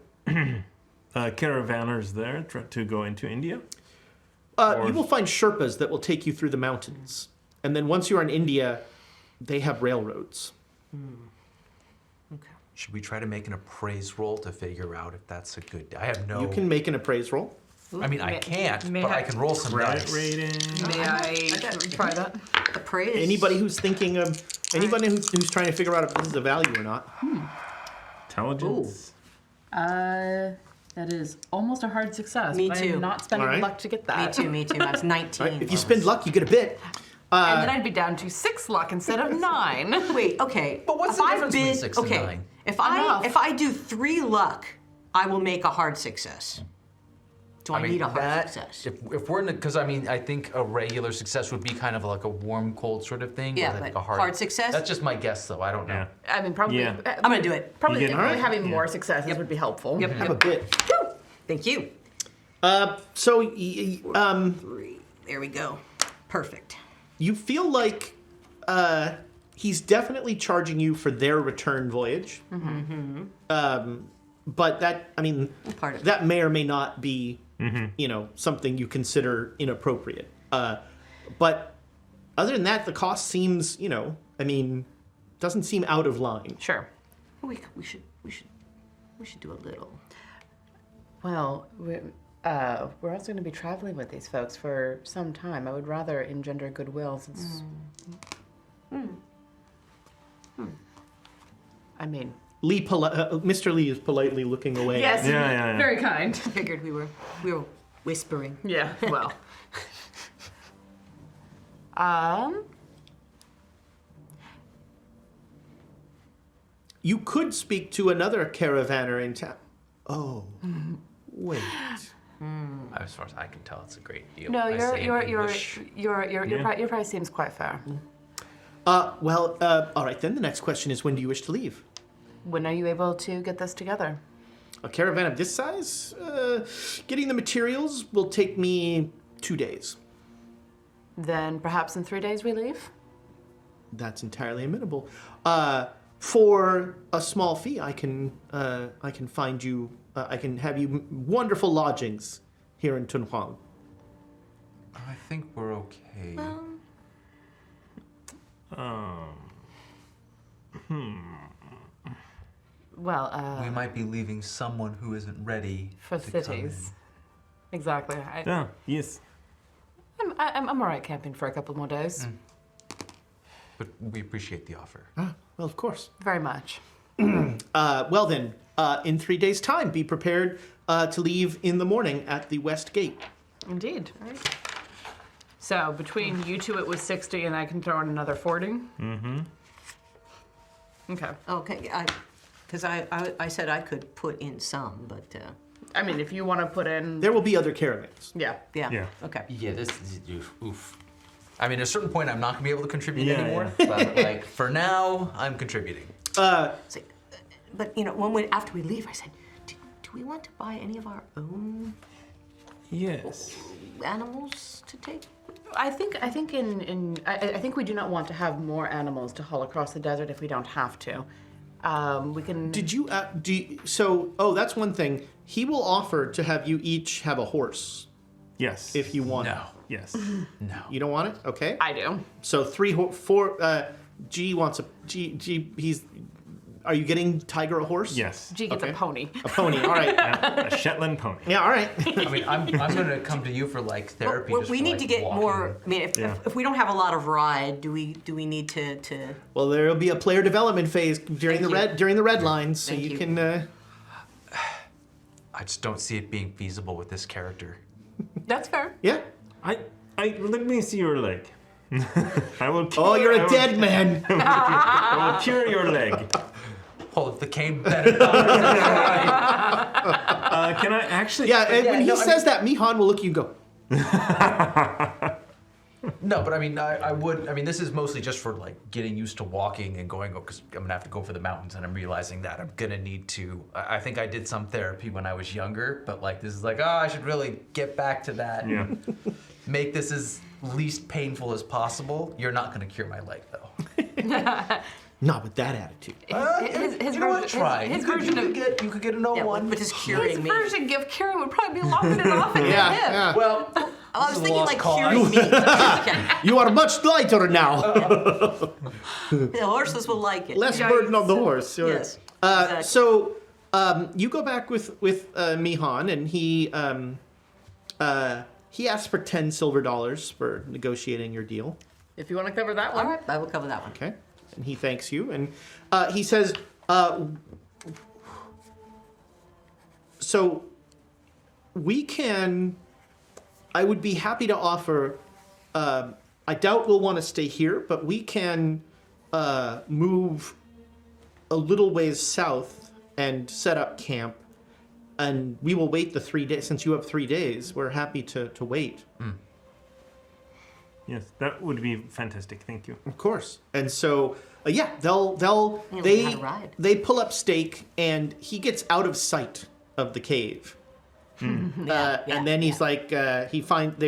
Speaker 4: caravanners there to go into India?
Speaker 2: You will find Sherpas that will take you through the mountains. And then once you're in India, they have railroads.
Speaker 5: Okay.
Speaker 1: Should we try to make an appraise roll to figure out if that's a good... I have no...
Speaker 2: You can make an appraise roll.
Speaker 1: I mean, I can't,
Speaker 3: may
Speaker 1: but I
Speaker 3: I-
Speaker 1: can roll some
Speaker 4: Credit
Speaker 1: dice.
Speaker 4: rating.
Speaker 3: May I try that?
Speaker 5: The praise.
Speaker 2: Anybody who's thinking of... Anybody who's trying to figure out if this is a value or not.
Speaker 4: Intelligence.
Speaker 3: That is almost a hard success.
Speaker 5: Me
Speaker 3: but
Speaker 5: too.
Speaker 3: I'm not spending
Speaker 2: All right.
Speaker 3: luck to get that.
Speaker 5: Me too. That's 19.
Speaker 2: Right? If you spend luck, you get a bit.
Speaker 3: And then I'd be down to 6 luck instead of 9.
Speaker 5: Wait, okay.
Speaker 1: But what's
Speaker 5: If
Speaker 1: the
Speaker 5: I
Speaker 1: difference between 6 and 9?
Speaker 5: If
Speaker 3: Enough.
Speaker 5: I do 3 luck, I will make a hard success. Do I, need a hard success?
Speaker 1: If we're in because I mean, I think a regular success would be kind of like a warm, cold sort of thing.
Speaker 5: Yeah,
Speaker 1: whereas I think
Speaker 5: but
Speaker 1: a
Speaker 5: hard success?
Speaker 1: That's just my guess, though. I don't know.
Speaker 4: Yeah.
Speaker 3: I mean, probably.
Speaker 4: Yeah.
Speaker 5: I'm gonna do it.
Speaker 3: Probably,
Speaker 4: You get-
Speaker 3: probably
Speaker 4: Alright.
Speaker 3: having more successes would be helpful.
Speaker 5: Yep.
Speaker 2: Have a bit.
Speaker 5: Thank you.
Speaker 2: So,
Speaker 5: 3. There we go. Perfect.
Speaker 2: you feel like he's definitely charging you for their return voyage. But that, I mean,
Speaker 5: Part of it.
Speaker 2: that may or may not be, you know, something you consider inappropriate. But other than that, the cost seems, you know, I mean, doesn't seem out of line.
Speaker 3: Sure.
Speaker 5: We should do a little.
Speaker 3: Well, we're also going to be traveling with these folks for some time. I would rather engender goodwill since. I mean.
Speaker 2: Mr. Lee is politely looking away.
Speaker 3: Yes.
Speaker 4: Yeah.
Speaker 3: Very kind.
Speaker 5: Figured we were whispering.
Speaker 3: Yeah. Well.
Speaker 2: You could speak to another caravaner in town. Oh, wait.
Speaker 1: As far as I can tell, it's a great deal.
Speaker 3: No,
Speaker 1: I say in English.
Speaker 3: your price seems quite fair.
Speaker 2: All right then. The next question is, when do you wish to leave?
Speaker 3: When are you able to get this together?
Speaker 2: A caravan of this size? Getting the materials will take me 2 days.
Speaker 3: Then perhaps in 3 days we leave?
Speaker 2: That's entirely amenable. For a small fee, I can find you. I can have you wonderful lodgings here in Tunhuang.
Speaker 1: I think we're okay.
Speaker 3: Well,
Speaker 1: we might be leaving someone who isn't ready
Speaker 3: for
Speaker 1: to come
Speaker 3: cities. Exactly.
Speaker 4: Yes.
Speaker 3: I'm all right camping for a couple more days.
Speaker 1: in. But we appreciate the offer.
Speaker 2: Well, of course.
Speaker 3: Very much.
Speaker 2: Well then, in 3 days' time, be prepared to leave in the morning at the west gate.
Speaker 3: Indeed. So between you two, it was 60, and I can throw in another 40.
Speaker 4: Mm-hmm.
Speaker 3: Okay.
Speaker 5: Okay, because I said I could put in some, but
Speaker 3: I mean, if you want to put in,
Speaker 2: There will be other caravans.
Speaker 3: yeah.
Speaker 5: yeah. Okay.
Speaker 1: Yeah, this is oof. I mean, at a certain point, I'm not gonna be able to contribute
Speaker 4: Yeah,
Speaker 1: anymore. But like for now, I'm contributing.
Speaker 5: So, but after we leave, I said, do we want to buy any of our own
Speaker 4: Yes.
Speaker 5: animals to take?
Speaker 3: I think I think we do not want to have more animals to haul across the desert if we don't have to. We can.
Speaker 2: Did you, that's one thing. He will offer to have you each have a horse
Speaker 4: Yes.
Speaker 2: if you want.
Speaker 1: No,
Speaker 4: Yes.
Speaker 1: no.
Speaker 2: You don't want it? Okay.
Speaker 3: I do.
Speaker 2: So 4, G wants he's, are you getting Tiger a horse?
Speaker 4: Yes.
Speaker 3: G gets
Speaker 2: Okay.
Speaker 3: a pony.
Speaker 2: A pony, all right.
Speaker 4: A Shetland pony.
Speaker 2: Yeah, all right.
Speaker 1: I mean, I'm gonna come to you for like therapy.
Speaker 5: Well,
Speaker 1: just
Speaker 5: we
Speaker 1: for,
Speaker 5: need
Speaker 1: like,
Speaker 5: to get
Speaker 1: walking.
Speaker 5: more. I mean,
Speaker 4: Yeah.
Speaker 5: if we don't have a lot of ride, do we need to?
Speaker 2: Well, there will be a player development phase during
Speaker 5: Thank
Speaker 2: the
Speaker 5: you.
Speaker 2: red lines, so
Speaker 5: Thank
Speaker 2: you
Speaker 5: you.
Speaker 2: can.
Speaker 1: I just don't see it being feasible with this character.
Speaker 3: That's fair.
Speaker 2: Yeah.
Speaker 4: I let me see your leg. I will.
Speaker 2: Oh, you're
Speaker 4: I
Speaker 2: a
Speaker 4: will-
Speaker 2: dead man.
Speaker 4: I will cure your leg.
Speaker 1: Hold up, the cane better.
Speaker 4: Can I actually?
Speaker 2: Yeah, and when he
Speaker 1: no, I
Speaker 2: says that, Mihan will look at you and go,
Speaker 1: No, but I mean, I would. I mean, this is mostly just for like getting used to walking and going, because I'm gonna have to go for the mountains, and I'm realizing that I'm gonna need to. I think I did some therapy when I was younger, but like this is like, I should really get back to that.
Speaker 4: Yeah.
Speaker 1: Make this as least painful as possible. You're not gonna cure my leg though.
Speaker 2: not with that attitude.
Speaker 3: His
Speaker 1: You know what?
Speaker 3: version-
Speaker 1: Try.
Speaker 3: his
Speaker 1: you could
Speaker 3: version of-
Speaker 1: get an 01.
Speaker 5: but just
Speaker 3: His
Speaker 5: curing me.
Speaker 3: version of curing would probably be lopping it off and
Speaker 2: Yeah,
Speaker 3: get him.
Speaker 2: yeah.
Speaker 1: Well,
Speaker 5: I was
Speaker 1: this is a
Speaker 5: thinking
Speaker 1: lost
Speaker 5: like
Speaker 1: cause.
Speaker 5: curing me. Okay.
Speaker 2: You are much lighter now.
Speaker 5: The horses will like it.
Speaker 2: Less
Speaker 3: Yikes.
Speaker 2: burden on the horse. Sure.
Speaker 5: Yes. Exactly.
Speaker 2: So you go back with Mihan, and he asks for $10 silver for negotiating your deal.
Speaker 3: If you want to cover that
Speaker 5: All
Speaker 3: one.
Speaker 5: right, I will cover that one.
Speaker 2: Okay. And he thanks you, and he says, so we can, I would be happy to offer, I doubt we'll want to stay here, but we can move a little ways south and set up camp, and we will wait the 3 days. Since you have 3 days, we're happy to wait.
Speaker 4: Yes, that would be fantastic. Thank you.
Speaker 2: Of course. And so, yeah, they'll
Speaker 5: Yeah, we had a ride.
Speaker 2: they pull up stake, and he gets out of sight of the cave. And then he's like, they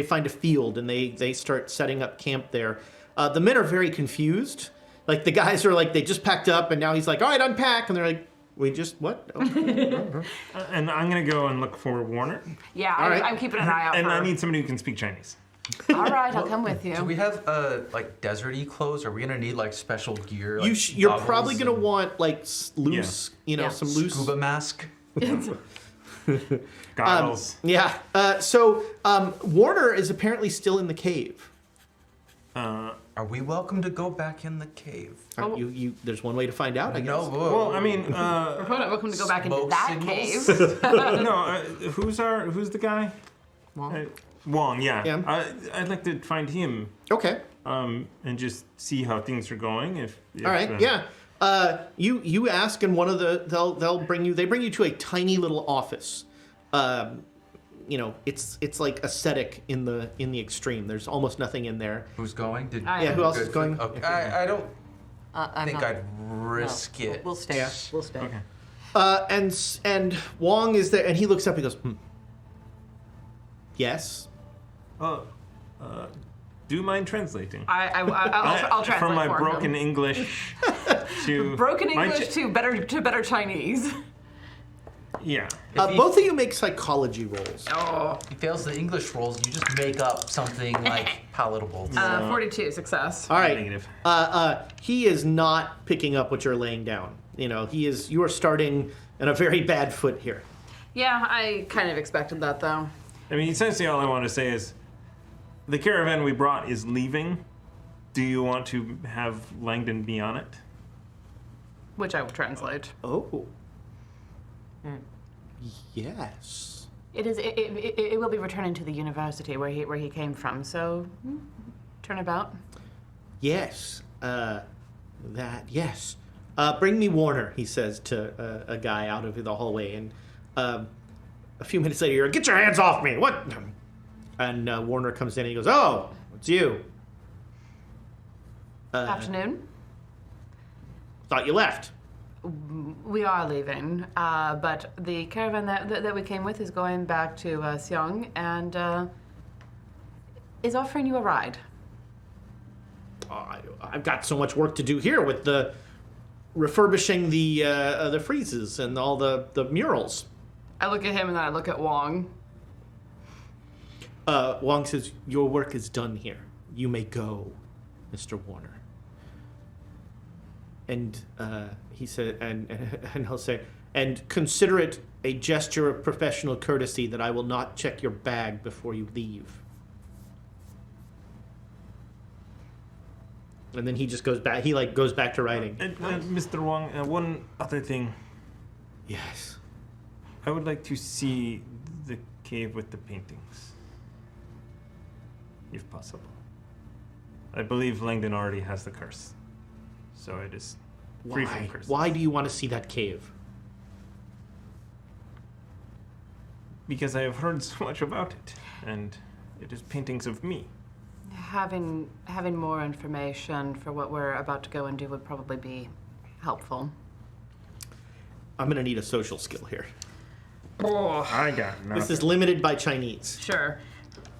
Speaker 2: find a field, and they start setting up camp there. The men are very confused. Like the guys are like, they just packed up, and now he's like, all right, unpack, and they're like, we just what? Okay.
Speaker 4: And I'm gonna go and look for Warner.
Speaker 3: Yeah,
Speaker 2: All right.
Speaker 3: I'm keeping an eye out
Speaker 4: And
Speaker 3: for
Speaker 4: I
Speaker 3: her.
Speaker 4: need somebody who can speak Chinese.
Speaker 3: All right, I'll come with you.
Speaker 1: Do we have like deserty clothes? Are we gonna need like special gear?
Speaker 2: You
Speaker 1: Like
Speaker 2: you're
Speaker 1: goggles
Speaker 2: probably gonna
Speaker 1: and
Speaker 2: want like loose,
Speaker 5: Yeah.
Speaker 2: some loose.
Speaker 1: scuba mask.
Speaker 4: Goggles.
Speaker 2: Yeah. So Warner is apparently still in the cave.
Speaker 1: Are we welcome to go back in the cave?
Speaker 2: You there's one way to find out, I guess.
Speaker 1: No.
Speaker 4: Well, I mean,
Speaker 3: We're probably not welcome to go back into
Speaker 1: Smoke
Speaker 3: that
Speaker 1: signals?
Speaker 3: cave.
Speaker 4: no. Who's the guy?
Speaker 5: Wong.
Speaker 4: Wong. Yeah.
Speaker 2: Yeah.
Speaker 4: I'd like to find him.
Speaker 2: Okay.
Speaker 4: And just see how things are going. If
Speaker 2: All right. Yeah. You ask, and one of they'll bring you to a tiny little office. It's like ascetic in the extreme. There's almost nothing in there.
Speaker 1: Who's going?
Speaker 2: Yeah, who else is
Speaker 1: Good.
Speaker 2: going?
Speaker 1: Okay. I don't
Speaker 5: I'm
Speaker 1: think
Speaker 5: not-
Speaker 1: I'd risk it.
Speaker 5: We'll stay.
Speaker 2: Yeah.
Speaker 5: We'll stay.
Speaker 4: Okay.
Speaker 2: And Wong is there, and he looks up and goes, Yes.
Speaker 4: Do you mind translating?
Speaker 3: I'll translate
Speaker 4: from my
Speaker 3: for
Speaker 4: broken
Speaker 3: him.
Speaker 4: English to
Speaker 3: Broken
Speaker 4: my
Speaker 3: English to better Chinese.
Speaker 4: Yeah.
Speaker 2: Both of you make psychology rolls.
Speaker 3: Oh,
Speaker 1: He fails the English rolls. You just make up something like palatable.
Speaker 3: 42 success.
Speaker 2: All right.
Speaker 4: Negative.
Speaker 2: He is not picking up what you're laying down. You are starting on a very bad foot here.
Speaker 3: Yeah, I kind of expected that, though.
Speaker 4: I mean, essentially all I want to say is the caravan we brought is leaving. Do you want to have Langdon be on it?
Speaker 3: Which I will translate.
Speaker 2: Oh. Yes.
Speaker 3: It will be returning to the university where he came from, so turnabout.
Speaker 2: Yes. Yes. Bring me Warner, he says to a guy out of the hallway. And a few minutes later, get your hands off me! What? And Warner comes in and he goes, oh, it's you.
Speaker 3: Afternoon.
Speaker 2: Thought you left.
Speaker 3: We are leaving, but the caravan that we came with is going back to Seong and is offering you a ride.
Speaker 2: I've got so much work to do here with the refurbishing the friezes and all the murals.
Speaker 3: I look at him and then I look at Wong.
Speaker 2: Wong says, your work is done here. You may go, Mr. Warner. And he said, and he'll say, and consider it a gesture of professional courtesy that I will not check your bag before you leave. And then he just goes back. He goes back to writing.
Speaker 4: Mr. Wong, one other thing.
Speaker 2: Yes.
Speaker 4: I would like to see the cave with the paintings, if possible. I believe Langdon already has the curse, so it is free from curses.
Speaker 2: Why do you want to see that cave?
Speaker 4: Because I have heard so much about it, and it is paintings of me.
Speaker 3: Having more information for what we're about to go and do would probably be helpful.
Speaker 2: I'm gonna need a social skill here.
Speaker 3: Oh,
Speaker 4: I got nothing.
Speaker 2: This is limited by Chinese.
Speaker 3: sure.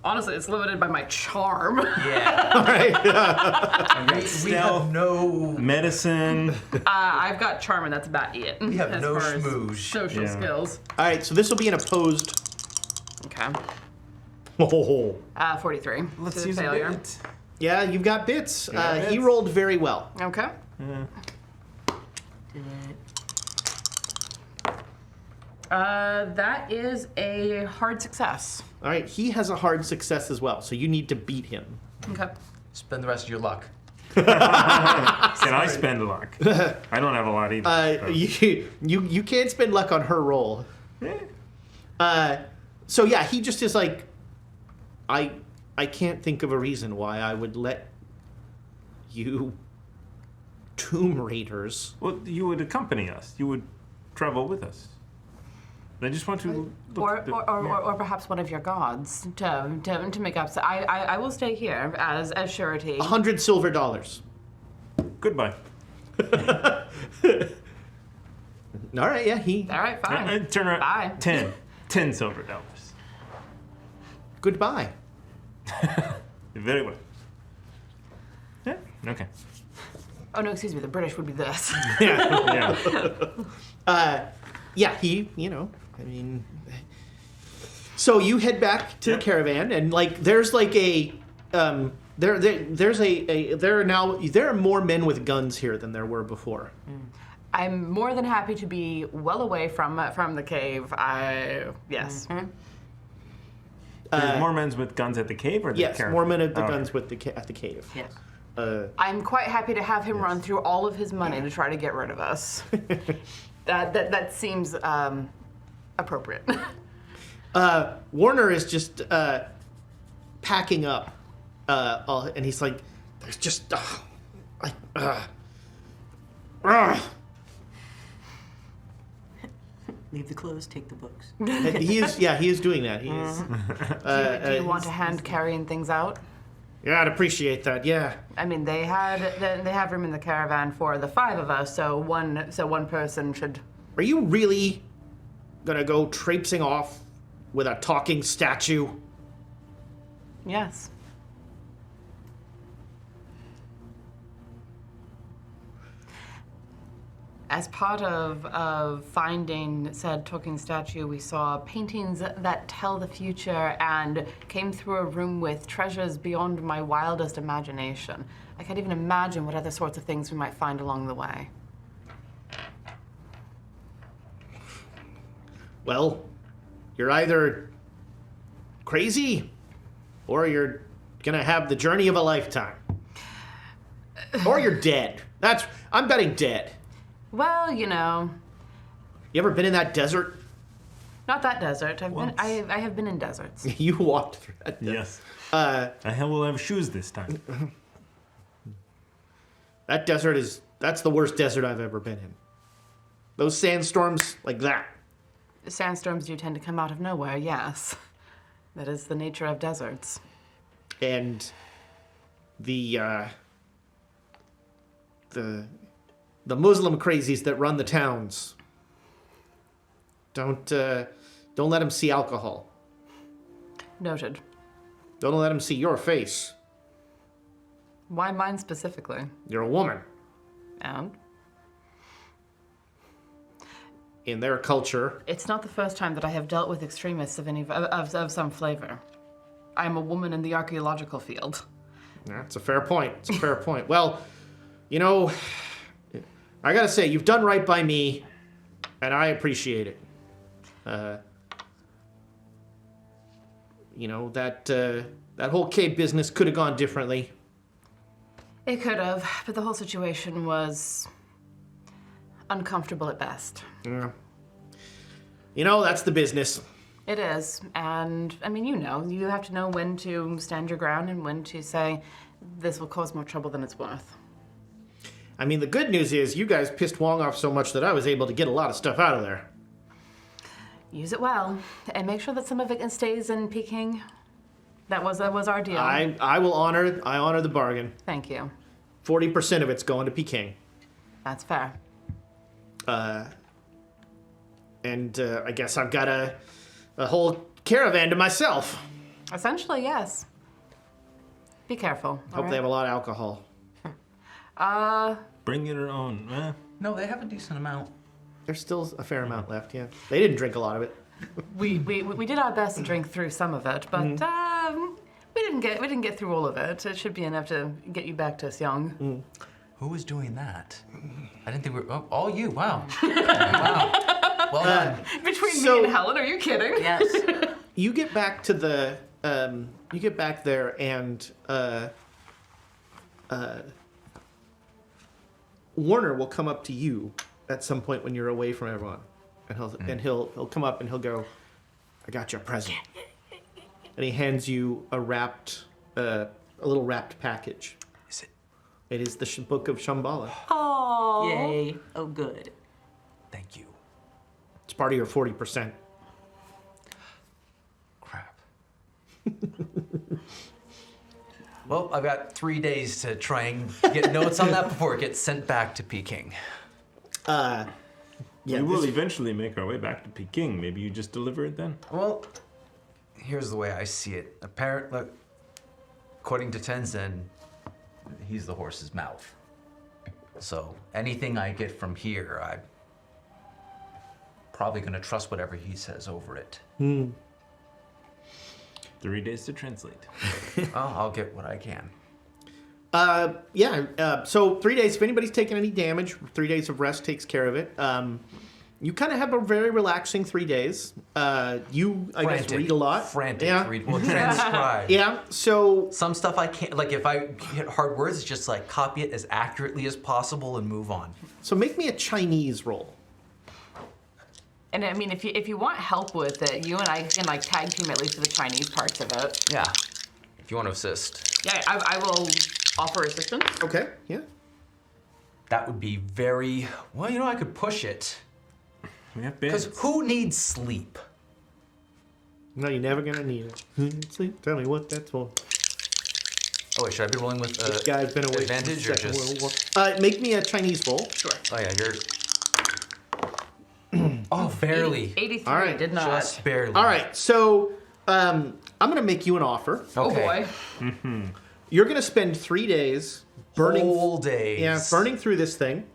Speaker 3: Honestly, it's limited by my charm.
Speaker 1: Yeah.
Speaker 2: All right.
Speaker 1: we have no.
Speaker 4: Medicine.
Speaker 3: I've got charm, and that's about it.
Speaker 1: We have
Speaker 3: as
Speaker 1: no
Speaker 3: far as
Speaker 1: schmooze.
Speaker 3: social
Speaker 4: Yeah.
Speaker 3: skills.
Speaker 2: All right. So this will be an opposed.
Speaker 3: Okay.
Speaker 2: Oh.
Speaker 3: 43.
Speaker 4: Let's
Speaker 3: to the
Speaker 4: use
Speaker 3: failure.
Speaker 4: a bit.
Speaker 2: Yeah, you've got bits.
Speaker 4: got
Speaker 2: He
Speaker 4: bits.
Speaker 2: rolled very well.
Speaker 3: Okay. That is a hard success.
Speaker 2: All right. He has a hard success as well. So you need to beat him.
Speaker 3: Okay.
Speaker 1: Spend the rest of your luck.
Speaker 4: Can I spend luck? I don't have a lot either.
Speaker 2: You can't spend luck on her roll. So yeah, he just is like, I can't think of a reason why I would let you Tomb Raiders.
Speaker 4: Well, you would accompany us. You would travel with us. I just want to look
Speaker 3: Or perhaps one of your gods to make up. So I will stay here as surety.
Speaker 2: $100 silver.
Speaker 4: Goodbye.
Speaker 2: All right, yeah, he.
Speaker 3: All right, fine.
Speaker 4: Turn around.
Speaker 3: Bye.
Speaker 4: 10 silver dollars.
Speaker 2: Goodbye.
Speaker 4: Very well. Yeah. Okay.
Speaker 3: Oh no, excuse me. The British would be this.
Speaker 4: Yeah.
Speaker 2: Yeah, he, I mean. So you head back to the caravan, and there's a, there are more men with guns here than there were before.
Speaker 3: I'm more than happy to be well away from the cave. Yes.
Speaker 2: Mm-hmm.
Speaker 4: There's more men with guns at the cave, or the
Speaker 2: Yes,
Speaker 4: caravan?
Speaker 2: more men at the
Speaker 4: Okay.
Speaker 2: guns with at the cave.
Speaker 3: Yes.
Speaker 2: Uh,
Speaker 3: I'm quite happy to have him run through all of his money to try to get rid of us. that seems appropriate.
Speaker 2: Warner is just packing up, and he's like, "There's just,
Speaker 5: Leave the clothes, take the books.
Speaker 2: And he is doing that. He is.
Speaker 3: Do you want a hand carrying things out?
Speaker 2: Yeah, I'd appreciate that. Yeah.
Speaker 3: I mean, they have room in the caravan for the 5 of us, so one person should.
Speaker 2: Are you really gonna go traipsing off with a talking statue?
Speaker 3: Yes. As part of finding said talking statue, we saw paintings that tell the future and came through a room with treasures beyond my wildest imagination. I can't even imagine what other sorts of things we might find along the way.
Speaker 2: well, you're either crazy or you're gonna have the journey of a lifetime. Or you're dead. I'm betting dead.
Speaker 3: Well, you know,
Speaker 2: You ever been in that desert?
Speaker 3: not that desert.
Speaker 4: Once.
Speaker 3: I have been in deserts.
Speaker 2: You walked through that desert.
Speaker 4: Yes. I will have shoes this time.
Speaker 2: That desert that's the worst desert I've ever been in. Those sandstorms like that.
Speaker 3: Sandstorms do tend to come out of nowhere, yes. That is the nature of deserts.
Speaker 2: And the Muslim crazies that run the towns. Don't let them see alcohol.
Speaker 3: Noted.
Speaker 2: Don't let them see your face.
Speaker 3: Why mine specifically?
Speaker 2: You're a woman.
Speaker 3: And?
Speaker 2: In their culture,
Speaker 3: It's not the first time that I have dealt with extremists of some flavor. I am a woman in the archaeological field.
Speaker 2: that's a fair point. It's a fair point. Well, you know, I gotta say, you've done right by me, and I appreciate it. You know, that whole cave business could have gone differently.
Speaker 3: It could have, but the whole situation was uncomfortable at best.
Speaker 2: Yeah. You know, that's the business.
Speaker 3: It is, and I mean, you have to know when to stand your ground and when to say, this will cause more trouble than it's worth.
Speaker 2: I mean, the good news is you guys pissed Wong off so much that I was able to get a lot of stuff out of there.
Speaker 3: Use it well, and make sure that some of it stays in Peking. That was our deal.
Speaker 2: I will honor the bargain.
Speaker 3: Thank you.
Speaker 2: 40% of it's going to Peking.
Speaker 3: That's fair.
Speaker 2: And I guess I've got a whole caravan to myself.
Speaker 3: Essentially, yes. Be careful.
Speaker 2: Hope they have a lot of alcohol.
Speaker 4: Bring your own.
Speaker 1: No, they have a decent amount.
Speaker 2: There's still a fair amount left, yeah. They didn't drink a lot of it.
Speaker 3: We did our best to drink through some of it, but we didn't get through all of it. It should be enough to get you back to Xiong.
Speaker 1: Who was doing that? I didn't think we were. Oh, all you. Wow. Wow. Well done.
Speaker 3: Between
Speaker 2: So-
Speaker 3: me and Helen, are you kidding?
Speaker 5: Yes.
Speaker 2: You get back to the, you get back there and, Warner will come up to you at some point when you're away from everyone. And he'll come up and he'll go, I got you a present. And he hands you a little wrapped package.
Speaker 1: Is it?
Speaker 2: It is the Book of Shambhala.
Speaker 3: Oh.
Speaker 5: Yay. Oh, good.
Speaker 1: Thank you.
Speaker 2: It's part of your 40%.
Speaker 1: Crap. Well, I've got 3 days to try and get notes on that before it gets sent back to Peking.
Speaker 2: Yeah,
Speaker 4: We will eventually make our way back to Peking. Maybe you just deliver it then.
Speaker 1: Well, here's the way I see it. Apparently, according to Tenzin, he's the horse's mouth. So anything I get from here, I'm probably going to trust whatever he says over it.
Speaker 4: 3 days to translate.
Speaker 1: I'll get what I can.
Speaker 2: So 3 days, if anybody's taking any damage, 3 days of rest takes care of it. You kind of have a very relaxing 3 days. I guess, read a lot.
Speaker 1: Frantic.
Speaker 2: Yeah.
Speaker 1: Read, well, transcribe.
Speaker 2: Yeah, so
Speaker 1: Some stuff I can't, like if I hit hard words, it's just like copy it as accurately as possible and move on.
Speaker 2: make me a Chinese roll.
Speaker 3: And I mean, if you want help with it, you and I can like tag team at least for the Chinese parts of it.
Speaker 1: Yeah. If you want to assist.
Speaker 3: Yeah, I will offer assistance.
Speaker 2: Okay, yeah.
Speaker 1: That would be very, well, you know, I could push it.
Speaker 4: We have
Speaker 1: Because
Speaker 4: beds.
Speaker 1: who needs sleep?
Speaker 2: No, you're never gonna need it. Sleep, tell me what that's for.
Speaker 1: Oh, wait, should I be rolling with
Speaker 2: This guy's been away
Speaker 1: advantage
Speaker 2: from
Speaker 1: or
Speaker 2: the Second
Speaker 1: just...
Speaker 2: World War. Make me a Chinese roll.
Speaker 3: Sure.
Speaker 1: Oh, yeah, you're... oh, barely.
Speaker 3: 83
Speaker 2: All right,
Speaker 3: did not.
Speaker 1: Just barely.
Speaker 2: All right, so I'm gonna make you an offer.
Speaker 3: Oh
Speaker 1: Okay.
Speaker 3: boy.
Speaker 2: You're gonna spend 3 days burning.
Speaker 1: Whole days.
Speaker 2: Yeah, burning through this thing.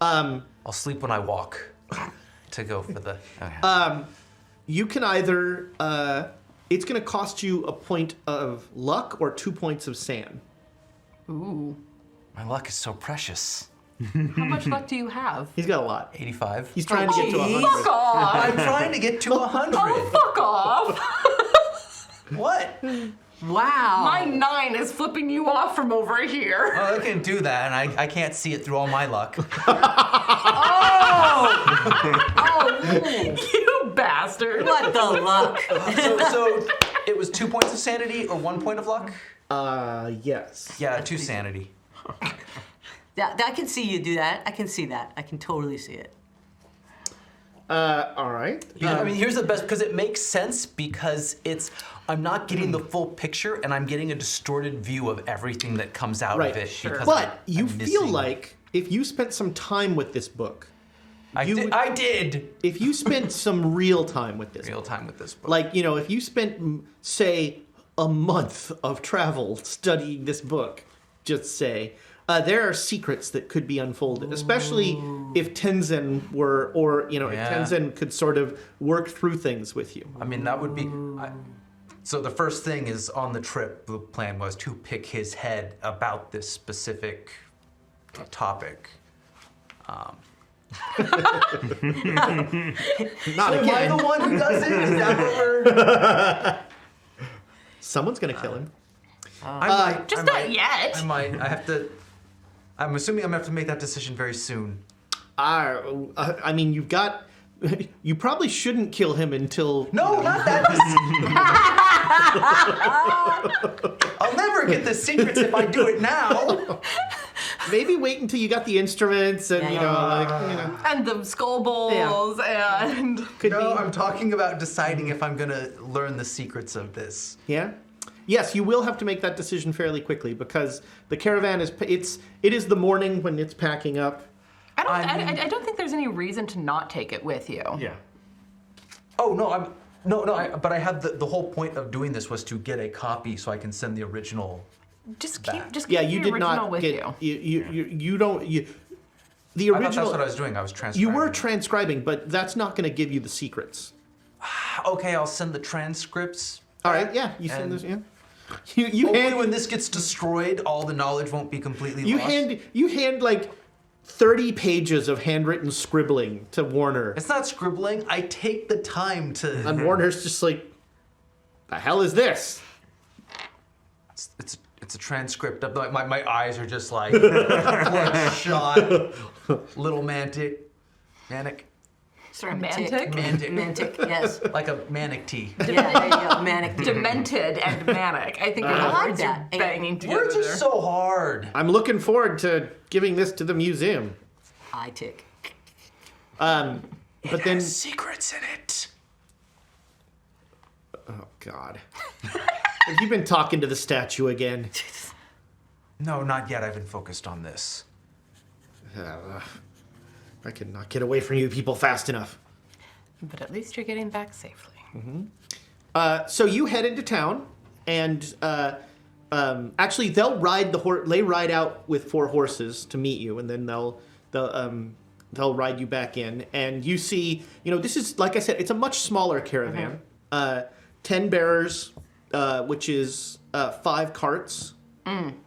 Speaker 1: I'll sleep when I walk. To go for the... Okay.
Speaker 2: You can either. It's gonna cost you a point of luck or 2 points of sand.
Speaker 3: Ooh.
Speaker 1: My luck is so precious.
Speaker 3: How much luck do you have?
Speaker 2: He's got a lot.
Speaker 1: 85.
Speaker 2: He's trying to get to
Speaker 5: geez.
Speaker 2: 100.
Speaker 3: Fuck off!
Speaker 1: I'm trying to get to 100.
Speaker 3: Oh, fuck off!
Speaker 1: What?
Speaker 5: Wow.
Speaker 3: My 9 is flipping you off from over here.
Speaker 1: Oh, I can do that, and I can't see it through all my luck.
Speaker 3: You bastard!
Speaker 5: What the luck?
Speaker 1: So it was 2 points of sanity or 1 point of luck?
Speaker 2: Yes.
Speaker 1: Yeah, 2 sanity.
Speaker 5: Yeah, I can see you do that. I can see that. I can totally see it.
Speaker 2: All right.
Speaker 1: I mean, here's the best, because it makes sense because I'm not getting the full picture and I'm getting a distorted view of everything that comes out
Speaker 2: Right.
Speaker 1: of it.
Speaker 3: Sure.
Speaker 1: Because
Speaker 2: But you
Speaker 1: I'm
Speaker 2: feel
Speaker 1: missing-
Speaker 2: like if you spent some time with this book,
Speaker 1: I did.
Speaker 2: if you spent some real time with this
Speaker 1: Real time with this book.
Speaker 2: like, if you spent, say, a month of travel studying this book, just say, there are secrets that could be unfolded, especially if Tenzin were, or, if
Speaker 1: Yeah.
Speaker 2: Tenzin could sort of work through things with you.
Speaker 1: I mean, that would be. So the first thing is on the trip, the plan was to pick his head about this specific topic.
Speaker 2: Not
Speaker 1: Am I
Speaker 2: again.
Speaker 1: the one who does it? Is that what we're...
Speaker 2: Someone's going to kill him.
Speaker 3: Just not yet.
Speaker 1: I have to. I'm assuming I'm gonna have to make that decision very soon.
Speaker 2: I mean, you probably shouldn't kill him until...
Speaker 1: No, not that. I'll never get the secrets if I do it now.
Speaker 2: Maybe wait until you got the instruments and,
Speaker 3: And the skull bowls and...
Speaker 2: could
Speaker 1: No,
Speaker 2: be...
Speaker 1: I'm talking about deciding if I'm gonna learn the secrets of this.
Speaker 2: Yeah? Yes, you will have to make that decision fairly quickly because the caravan it is the morning when it's packing up.
Speaker 3: I don't think there's any reason to not take it with you.
Speaker 4: Yeah.
Speaker 1: Oh no, but I have the whole point of doing this was to get a copy so I can send the original.
Speaker 3: Just
Speaker 1: Back.
Speaker 3: keep
Speaker 2: Yeah,
Speaker 3: the
Speaker 2: you did
Speaker 3: original
Speaker 2: not
Speaker 3: with
Speaker 2: get you don't the
Speaker 1: I thought
Speaker 2: original
Speaker 1: that's what I was doing. I was transcribing.
Speaker 2: you were transcribing, but that's not going to give you the secrets.
Speaker 1: Okay, I'll send the transcripts.
Speaker 2: All right, yeah, you send
Speaker 1: And-
Speaker 2: this, yeah. You
Speaker 1: Only
Speaker 2: hand
Speaker 1: when this gets destroyed, all the knowledge won't be completely lost.
Speaker 2: you hand like 30 pages of handwritten scribbling to Warner.
Speaker 1: It's not scribbling. I take the time to.
Speaker 2: And Warner's just like, the hell is this?
Speaker 1: It's a transcript. My eyes are just like bloodshot, little manic,
Speaker 3: Romantic?
Speaker 5: Mantic, yes.
Speaker 1: like a manic tea.
Speaker 5: Yeah, there you go. Manic.
Speaker 3: Demented and manic. I think
Speaker 5: I
Speaker 3: the
Speaker 5: like
Speaker 3: words
Speaker 5: that.
Speaker 3: are banging together.
Speaker 1: Words are
Speaker 3: there.
Speaker 1: so hard.
Speaker 2: I'm looking forward to giving this to the museum.
Speaker 5: I tick.
Speaker 2: But then,
Speaker 1: Has secrets in it.
Speaker 2: oh God, have you been talking to the statue again?
Speaker 1: No, not yet. I've been focused on this.
Speaker 2: I cannot get away from you people fast enough.
Speaker 3: But at least you're getting back safely.
Speaker 2: So you head into town, and actually they'll ride they ride out with 4 horses to meet you, and then they'll ride you back in, and you see, this is, like I said, it's a much smaller caravan. 10 bearers, which is 5 carts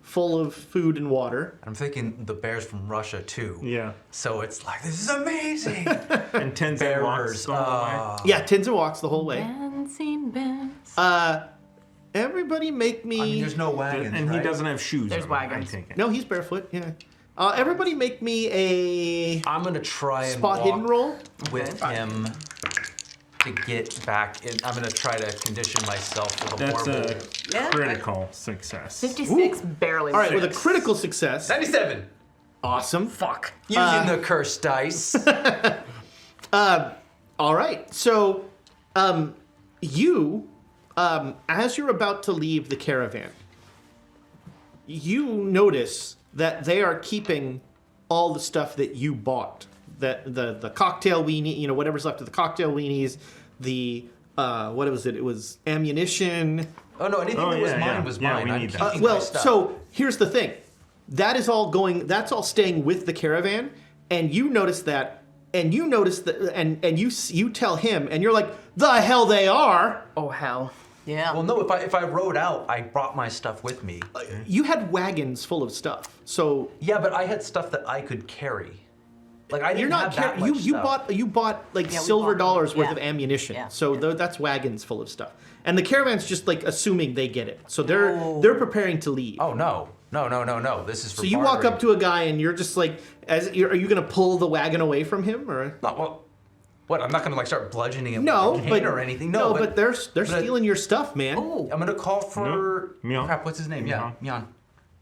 Speaker 2: full of food and water.
Speaker 1: I'm thinking the bears from Russia too.
Speaker 4: Yeah.
Speaker 1: So it's like, this is amazing.
Speaker 4: And Tenzin
Speaker 1: Bearers.
Speaker 4: walks the whole way.
Speaker 2: Yeah, Tenzin walks the whole way.
Speaker 3: Dancing bells.
Speaker 2: Everybody make me...
Speaker 1: I mean, there's no wagons,
Speaker 4: And he
Speaker 1: right?
Speaker 4: doesn't have shoes.
Speaker 3: There's
Speaker 4: on,
Speaker 3: wagons.
Speaker 4: I take it.
Speaker 2: No, he's barefoot, yeah. Everybody make me a
Speaker 1: I'm gonna try and
Speaker 2: spot
Speaker 1: walk
Speaker 2: hidden roll.
Speaker 1: with him to get back in. I'm gonna try to condition myself for the
Speaker 4: That's
Speaker 1: warble.
Speaker 4: a
Speaker 5: Yeah.
Speaker 4: critical success.
Speaker 3: 56 barely.
Speaker 2: All right, with a
Speaker 3: six.
Speaker 2: critical success.
Speaker 1: 97.
Speaker 2: Awesome.
Speaker 3: Fuck.
Speaker 1: Using the cursed dice.
Speaker 2: All right. So, you, as you're about to leave the caravan, you notice that they are keeping all the stuff that you bought. The cocktail weenie, whatever's left of the cocktail weenies, the what was it? It was ammunition.
Speaker 1: Oh no, anything
Speaker 4: Oh,
Speaker 1: that was
Speaker 4: yeah,
Speaker 1: mine
Speaker 4: yeah.
Speaker 1: was
Speaker 4: Yeah,
Speaker 1: mine.
Speaker 4: we
Speaker 1: I'm
Speaker 4: need that.
Speaker 1: keeping my
Speaker 2: Well,
Speaker 1: stuff.
Speaker 2: so here's the thing. That's all staying with the caravan, and you notice that, and you tell him, and you're like, the hell they are.
Speaker 3: Oh, hell.
Speaker 5: Yeah.
Speaker 1: Well, no. If I rode out, I brought my stuff with me.
Speaker 2: You had wagons full of stuff, so
Speaker 1: Yeah, but I had stuff that I could carry. Like I didn't
Speaker 2: you're not
Speaker 1: have that
Speaker 2: carrying.
Speaker 1: much
Speaker 2: You
Speaker 1: stuff.
Speaker 2: bought like
Speaker 5: Yeah, we
Speaker 2: silver
Speaker 5: bought-
Speaker 2: dollars worth
Speaker 5: yeah.
Speaker 2: of ammunition.
Speaker 5: Yeah.
Speaker 2: So that's wagons full of stuff, and the caravan's just like assuming they get it. So they're preparing to leave.
Speaker 1: Oh no. This is for
Speaker 2: So you walk
Speaker 1: bartering.
Speaker 2: up to a guy and you're just like, are you gonna pull the wagon away from him or?
Speaker 1: No, well, what? I'm not gonna like start bludgeoning him
Speaker 2: No,
Speaker 1: with a cane
Speaker 2: but
Speaker 1: or anything.
Speaker 2: No,
Speaker 1: No,
Speaker 2: but they're stealing your stuff, man.
Speaker 5: Oh.
Speaker 1: I'm gonna call for
Speaker 4: No. Mian.
Speaker 1: crap. What's his name? Yeah, Mian.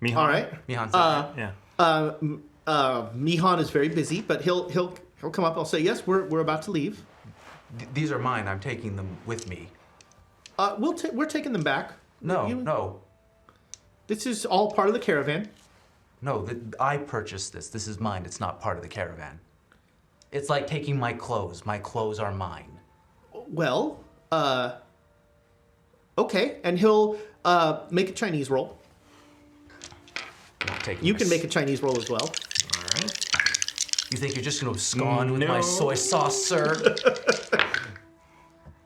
Speaker 4: Mihan?
Speaker 2: All right.
Speaker 1: Mihan's
Speaker 4: Yeah.
Speaker 2: Mihan is very busy, but he'll come up. I'll say yes. We're about to leave.
Speaker 1: These are mine. I'm taking them with me.
Speaker 2: We're taking them back.
Speaker 1: No,
Speaker 2: You-
Speaker 1: no,
Speaker 2: This is all part of the caravan.
Speaker 1: no. I purchased this. This is mine. It's not part of the caravan. It's like taking my clothes. My clothes are mine.
Speaker 2: Well, okay, and he'll make a Chinese roll.
Speaker 1: I'm not taking
Speaker 2: You
Speaker 1: my
Speaker 2: can make a Chinese roll as well.
Speaker 1: All right. You think you're just gonna abscond with my
Speaker 4: No.
Speaker 1: soy sauce, sir?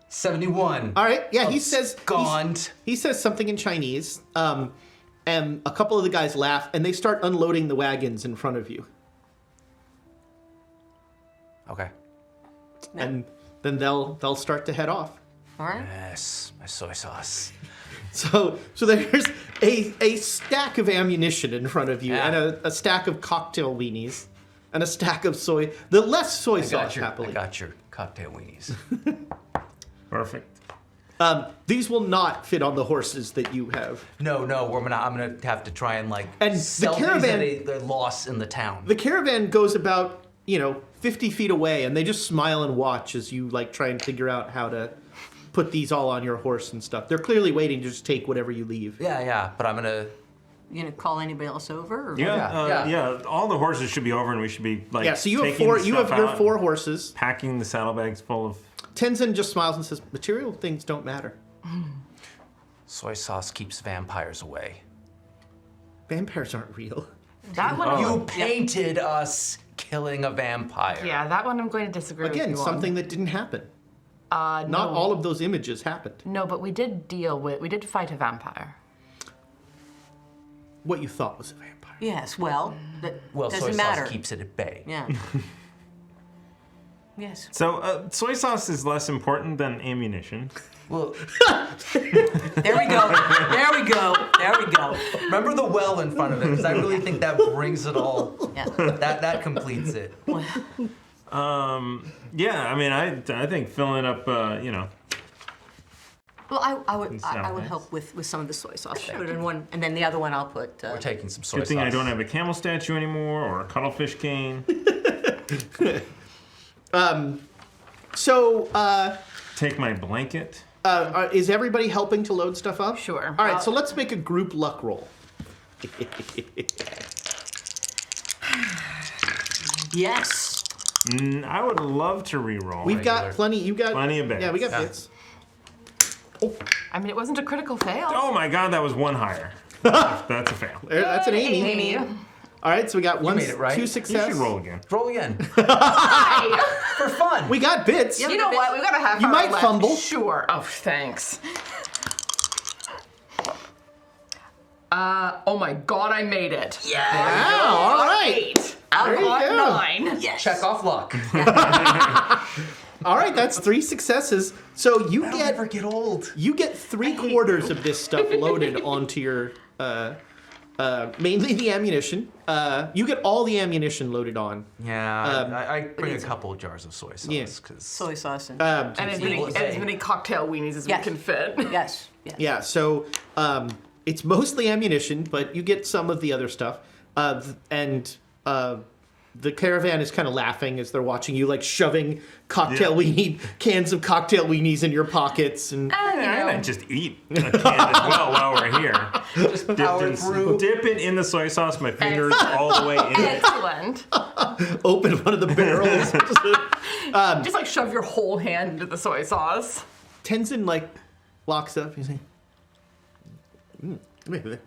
Speaker 1: 71.
Speaker 2: All right, yeah, he says
Speaker 1: Abscond.
Speaker 2: he says something in Chinese, and a couple of the guys laugh, and they start unloading the wagons in front of you,
Speaker 1: Okay.
Speaker 2: and then they'll start to head off.
Speaker 5: All right.
Speaker 1: Yes, my soy sauce.
Speaker 2: So there's a stack of ammunition in front of you,
Speaker 1: Yeah.
Speaker 2: and a stack of cocktail weenies, and a stack of soy. The less soy sauce,
Speaker 1: I
Speaker 2: happily.
Speaker 1: got your cocktail weenies.
Speaker 4: Perfect.
Speaker 2: These will not fit on the horses that you have.
Speaker 1: No, I'm gonna have to try and like
Speaker 2: And the
Speaker 1: sell
Speaker 2: caravan-
Speaker 1: these at a loss in the town.
Speaker 2: The caravan goes about 50 feet away, and they just smile and watch as you like try and figure out how to put these all on your horse and stuff. They're clearly waiting to just take whatever you leave.
Speaker 1: Yeah, but I'm gonna.
Speaker 5: You gonna call anybody else over? Or
Speaker 4: Yeah. All the horses should be over, and we should be like.
Speaker 2: Yeah, so you have
Speaker 4: taking
Speaker 2: four.
Speaker 4: the
Speaker 2: You
Speaker 4: stuff
Speaker 2: have your
Speaker 4: out,
Speaker 2: 4 horses.
Speaker 4: Packing the saddlebags full of.
Speaker 2: Tenzin just smiles and says, "Material things don't matter.
Speaker 1: Soy sauce keeps vampires away.
Speaker 2: Vampires aren't real."
Speaker 3: That one.
Speaker 1: You painted us killing a vampire.
Speaker 3: Yeah, that one I'm going to disagree with
Speaker 2: Again,
Speaker 3: you
Speaker 2: something that didn't happen.
Speaker 3: on.
Speaker 2: Not all of those images happened.
Speaker 3: No, but we did fight a vampire.
Speaker 2: What you thought was a vampire.
Speaker 5: Yes. Well, that
Speaker 1: Well, soy
Speaker 5: doesn't matter.
Speaker 1: sauce keeps it at bay.
Speaker 5: Yeah. Yes.
Speaker 4: So soy sauce is less important than ammunition.
Speaker 1: Well,
Speaker 5: There we go. There we go. There we go.
Speaker 1: remember the well in front of it, because I really think that brings it all.
Speaker 5: Yeah.
Speaker 1: That completes it.
Speaker 4: Yeah, I mean, I think filling up,
Speaker 5: Well, I would
Speaker 4: Saddlebags.
Speaker 5: help with some of the soy sauce. Put it in one, and then the other one I'll put.
Speaker 1: We're taking some soy
Speaker 4: good
Speaker 1: sauce.
Speaker 4: thing I don't have a camel statue anymore or a cuttlefish cane.
Speaker 2: So,
Speaker 4: Take my blanket.
Speaker 2: is everybody helping to load stuff up?
Speaker 3: Sure.
Speaker 2: All right, so let's make a group luck roll.
Speaker 5: Yes.
Speaker 4: I would love to re-roll.
Speaker 2: We've got
Speaker 1: Regular.
Speaker 2: plenty. You got
Speaker 4: Plenty of bits.
Speaker 2: Yeah, we got
Speaker 1: Yeah.
Speaker 2: bits.
Speaker 3: I mean, it wasn't a critical fail.
Speaker 4: Oh my god, that was one higher. That's a fail.
Speaker 2: That's an Amy.
Speaker 3: Amy.
Speaker 2: All right, so we got one,
Speaker 1: made it right.
Speaker 2: 2
Speaker 1: You
Speaker 4: You
Speaker 2: success.
Speaker 4: should roll again.
Speaker 1: Roll again.
Speaker 3: Hi.
Speaker 1: For fun.
Speaker 2: We got bits.
Speaker 3: You know what? We've got a half
Speaker 2: You
Speaker 3: hour
Speaker 2: might
Speaker 3: left.
Speaker 2: fumble.
Speaker 3: Sure. Oh, thanks. Oh my god, I made it.
Speaker 2: Wow, all right.
Speaker 3: 8. I
Speaker 2: There you
Speaker 3: got
Speaker 2: go.
Speaker 3: 9.
Speaker 5: Yes.
Speaker 1: Check off luck.
Speaker 2: All right, that's 3 successes. So you
Speaker 1: That'll
Speaker 2: get
Speaker 1: never get old.
Speaker 2: you get 3/4 of this stuff loaded onto your mainly the ammunition. You get all the ammunition loaded on.
Speaker 1: Yeah, I bring a couple of jars of soy sauce
Speaker 2: Yeah.
Speaker 1: because
Speaker 5: Soy sauce and.
Speaker 3: And as many,
Speaker 1: People say-
Speaker 3: as many cocktail weenies as
Speaker 5: Yes.
Speaker 3: we can fit.
Speaker 5: Yes. Yes.
Speaker 2: Yeah, so it's mostly ammunition, but you get some of the other stuff. The caravan is kind of laughing as they're watching you, like shoving cans of cocktail weenies in your pockets, and
Speaker 4: I might just eat a can as well while we're here.
Speaker 1: just power through.
Speaker 4: Dip it in the soy sauce, my fingers all the way in it.
Speaker 3: Excellent.
Speaker 2: open one of the barrels.
Speaker 3: Just like shove your whole hand into the soy sauce.
Speaker 2: Tenzin like walks up. He's like, wait.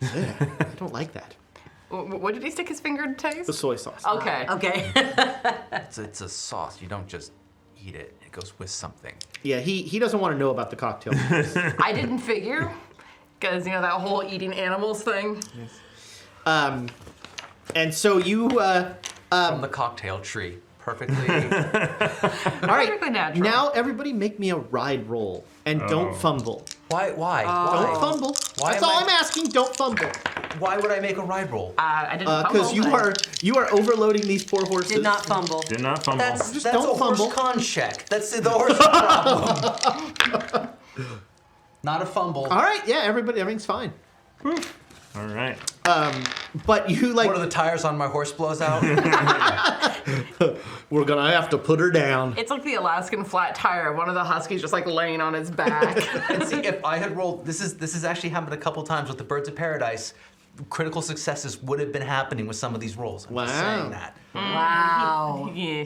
Speaker 2: I don't like that.
Speaker 3: What did he stick his finger to taste?
Speaker 2: The soy sauce.
Speaker 3: Okay.
Speaker 5: Okay.
Speaker 1: It's a sauce. You don't just eat it. It goes with something.
Speaker 2: Yeah, he doesn't want to know about the cocktail.
Speaker 3: I didn't figure, because, that whole eating animals thing.
Speaker 2: And so you...
Speaker 1: From the cocktail tree. Perfectly.
Speaker 2: all right,
Speaker 3: Perfectly natural.
Speaker 2: now everybody make me a ride roll. And don't fumble.
Speaker 1: Why?
Speaker 2: Don't fumble.
Speaker 1: Why
Speaker 2: That's
Speaker 1: am
Speaker 2: all
Speaker 1: I-
Speaker 2: I'm asking. Don't fumble.
Speaker 1: Why would I make a ride roll?
Speaker 3: I didn't fumble.
Speaker 2: Because you are overloading these poor horses.
Speaker 5: Did not fumble.
Speaker 4: Did not fumble.
Speaker 2: Just
Speaker 1: That's
Speaker 2: don't
Speaker 1: a horse
Speaker 2: fumble.
Speaker 1: con check. That's the horse problem. Not a fumble.
Speaker 2: All right, yeah, everything's fine.
Speaker 4: All right.
Speaker 2: But you
Speaker 1: One of the tires on my horse blows out.
Speaker 2: we're gonna have to put her down.
Speaker 3: It's like the Alaskan flat tire. One of the huskies just like laying on his back.
Speaker 1: And see, if I had rolled, this has actually happened a couple times with the Birds of Paradise. Critical successes would have been happening with some of these rolls. I'm just
Speaker 2: Wow.
Speaker 1: saying that.
Speaker 5: Wow.
Speaker 3: Yeah.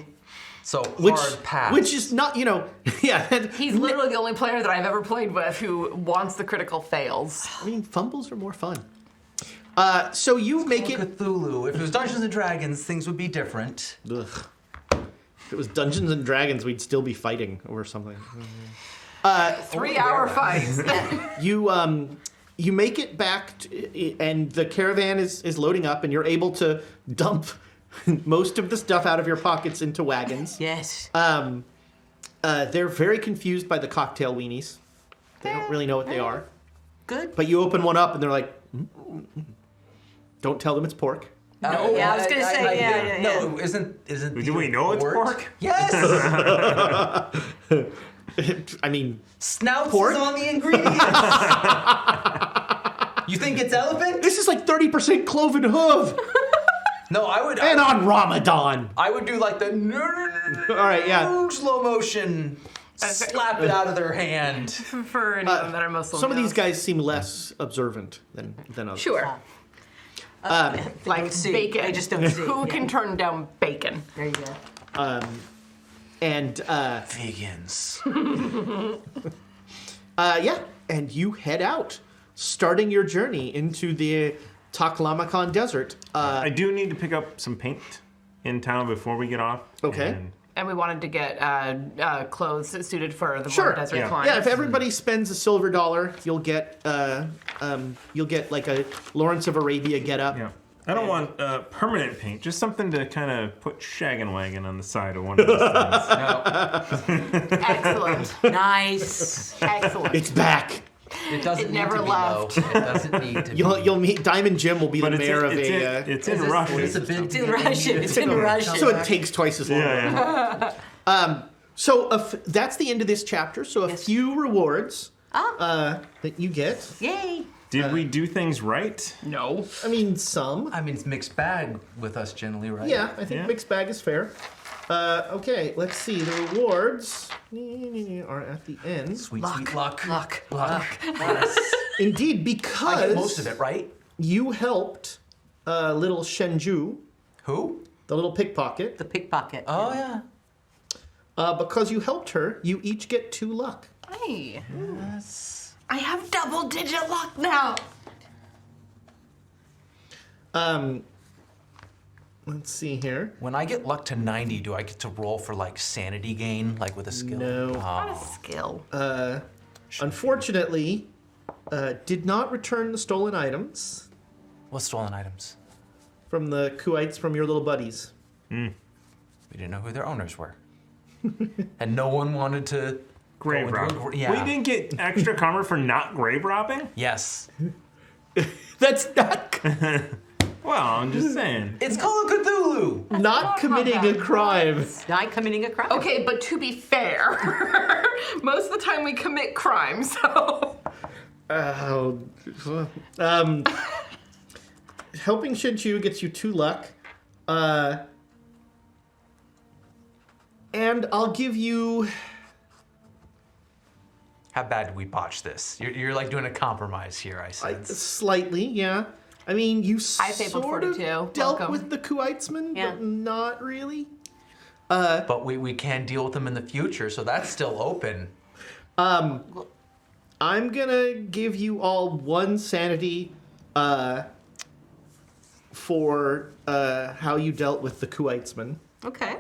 Speaker 1: So
Speaker 2: Which
Speaker 1: hard pass.
Speaker 2: which is not, yeah.
Speaker 3: He's literally the only player that I've ever played with who wants the critical fails.
Speaker 2: I mean, fumbles are more fun. So you make it.
Speaker 1: Cthulhu. If it was Dungeons and Dragons, things would be different.
Speaker 2: Ugh. If it was Dungeons and Dragons, we'd still be fighting or something.
Speaker 3: 3-hour fights.
Speaker 2: You make it back, and the caravan is loading up, and you're able to dump most of the stuff out of your pockets into wagons.
Speaker 5: Yes.
Speaker 2: They're very confused by the cocktail weenies. They don't really know what they are.
Speaker 5: Good.
Speaker 2: But you open one up, and they're like, don't tell them it's pork.
Speaker 5: No, yeah, I was gonna say, yeah.
Speaker 1: No, isn't.
Speaker 4: Do we know it's pork?
Speaker 1: Yes.
Speaker 2: I mean,
Speaker 1: Snouts
Speaker 2: Pork?
Speaker 1: is on the ingredients. You think it's elephant?
Speaker 2: this is like 30% cloven hoof,
Speaker 1: No, I would.
Speaker 2: and on Ramadan.
Speaker 1: I would do like the
Speaker 2: All right, yeah.
Speaker 1: slow motion, slap it out of their hand.
Speaker 3: For any of them that are Muslim.
Speaker 2: Some of these
Speaker 3: knows.
Speaker 2: guys seem less observant than others.
Speaker 3: Sure. Like
Speaker 5: don't see.
Speaker 3: bacon.
Speaker 5: I just don't see.
Speaker 3: Who can turn down bacon?
Speaker 5: There you go.
Speaker 2: And
Speaker 1: Vegans.
Speaker 2: yeah, and you head out, starting your journey into the Taklamakan Desert.
Speaker 4: I do need to pick up some paint in town before we get off.
Speaker 2: Okay.
Speaker 4: And
Speaker 3: And we wanted to get clothes suited for the
Speaker 2: Sure.
Speaker 3: more desert
Speaker 4: Yeah.
Speaker 3: climbers.
Speaker 2: Yeah, if everybody spends a silver dollar, you'll get like a Lawrence of Arabia getup.
Speaker 4: yeah. I don't want permanent paint, just something to kind of put Shaggin' Wagon on the side of one of those things.
Speaker 1: No,
Speaker 3: Excellent.
Speaker 5: Nice.
Speaker 3: Excellent.
Speaker 2: It's back.
Speaker 1: it doesn't
Speaker 3: It
Speaker 1: need
Speaker 3: never
Speaker 1: to be
Speaker 3: left.
Speaker 1: low. It doesn't need to
Speaker 2: You'll meet Diamond Jim will be
Speaker 4: But
Speaker 2: the mayor of a.
Speaker 4: it's in
Speaker 1: Is
Speaker 4: Russian.
Speaker 1: It's a big
Speaker 5: It's in Russian. It's in Russian.
Speaker 2: so it takes twice as long.
Speaker 4: Yeah, yeah.
Speaker 2: So that's the end of this chapter. So a
Speaker 5: Yes.
Speaker 2: few rewards
Speaker 5: Ah,
Speaker 2: that you get.
Speaker 5: yay.
Speaker 4: Did we do things right?
Speaker 3: No.
Speaker 2: I mean, some.
Speaker 1: I mean, it's mixed bag with us generally, right?
Speaker 2: Yeah, I think
Speaker 4: Yeah.
Speaker 2: mixed bag is fair. Okay, let's see. The rewards are at the end.
Speaker 1: Sweet luck.
Speaker 5: Luck.
Speaker 1: Yes.
Speaker 2: Indeed,
Speaker 1: I
Speaker 2: because
Speaker 1: get most of it, right?
Speaker 2: you helped little Shenju,
Speaker 1: Who?
Speaker 2: the little pickpocket.
Speaker 5: The pickpocket.
Speaker 1: Oh yeah.
Speaker 2: Because you helped her, you each get 2 luck.
Speaker 3: Hey.
Speaker 1: Yes.
Speaker 3: I have double-digit luck now.
Speaker 2: Let's see here.
Speaker 1: When I get luck to 90, do I get to roll for like sanity gain, like with a skill?
Speaker 2: No.
Speaker 3: Not a
Speaker 1: Oh.
Speaker 3: skill.
Speaker 2: Unfortunately, did not return the stolen items
Speaker 1: What's stolen items?
Speaker 2: from the Kuwaits from your little buddies.
Speaker 1: We didn't know who their owners were. And no one wanted to
Speaker 4: Grave
Speaker 1: go into
Speaker 4: robbing.
Speaker 1: a yeah.
Speaker 4: We didn't get extra karma for not grave robbing?
Speaker 1: Yes.
Speaker 2: That's not
Speaker 4: Well, I'm just saying.
Speaker 1: It's called Cthulhu.
Speaker 2: not committing a crime.
Speaker 5: Not committing a crime.
Speaker 3: Okay, but to be fair, most of the time we commit crimes, so.
Speaker 2: Helping Shinchu gets you 2 luck. And I'll give you.
Speaker 1: How bad did we botch this? You're like doing a compromise here, I sense.
Speaker 2: Slightly, yeah. I mean, you
Speaker 3: I fabled
Speaker 2: sort of
Speaker 3: 42.
Speaker 2: dealt
Speaker 3: Welcome.
Speaker 2: with the Kuwaitsman,
Speaker 5: Yeah.
Speaker 2: but not really.
Speaker 1: But we can deal with them in the future, so that's still open.
Speaker 2: I'm gonna give you all 1 sanity for how you dealt with the Kuwaitsman.
Speaker 5: Okay.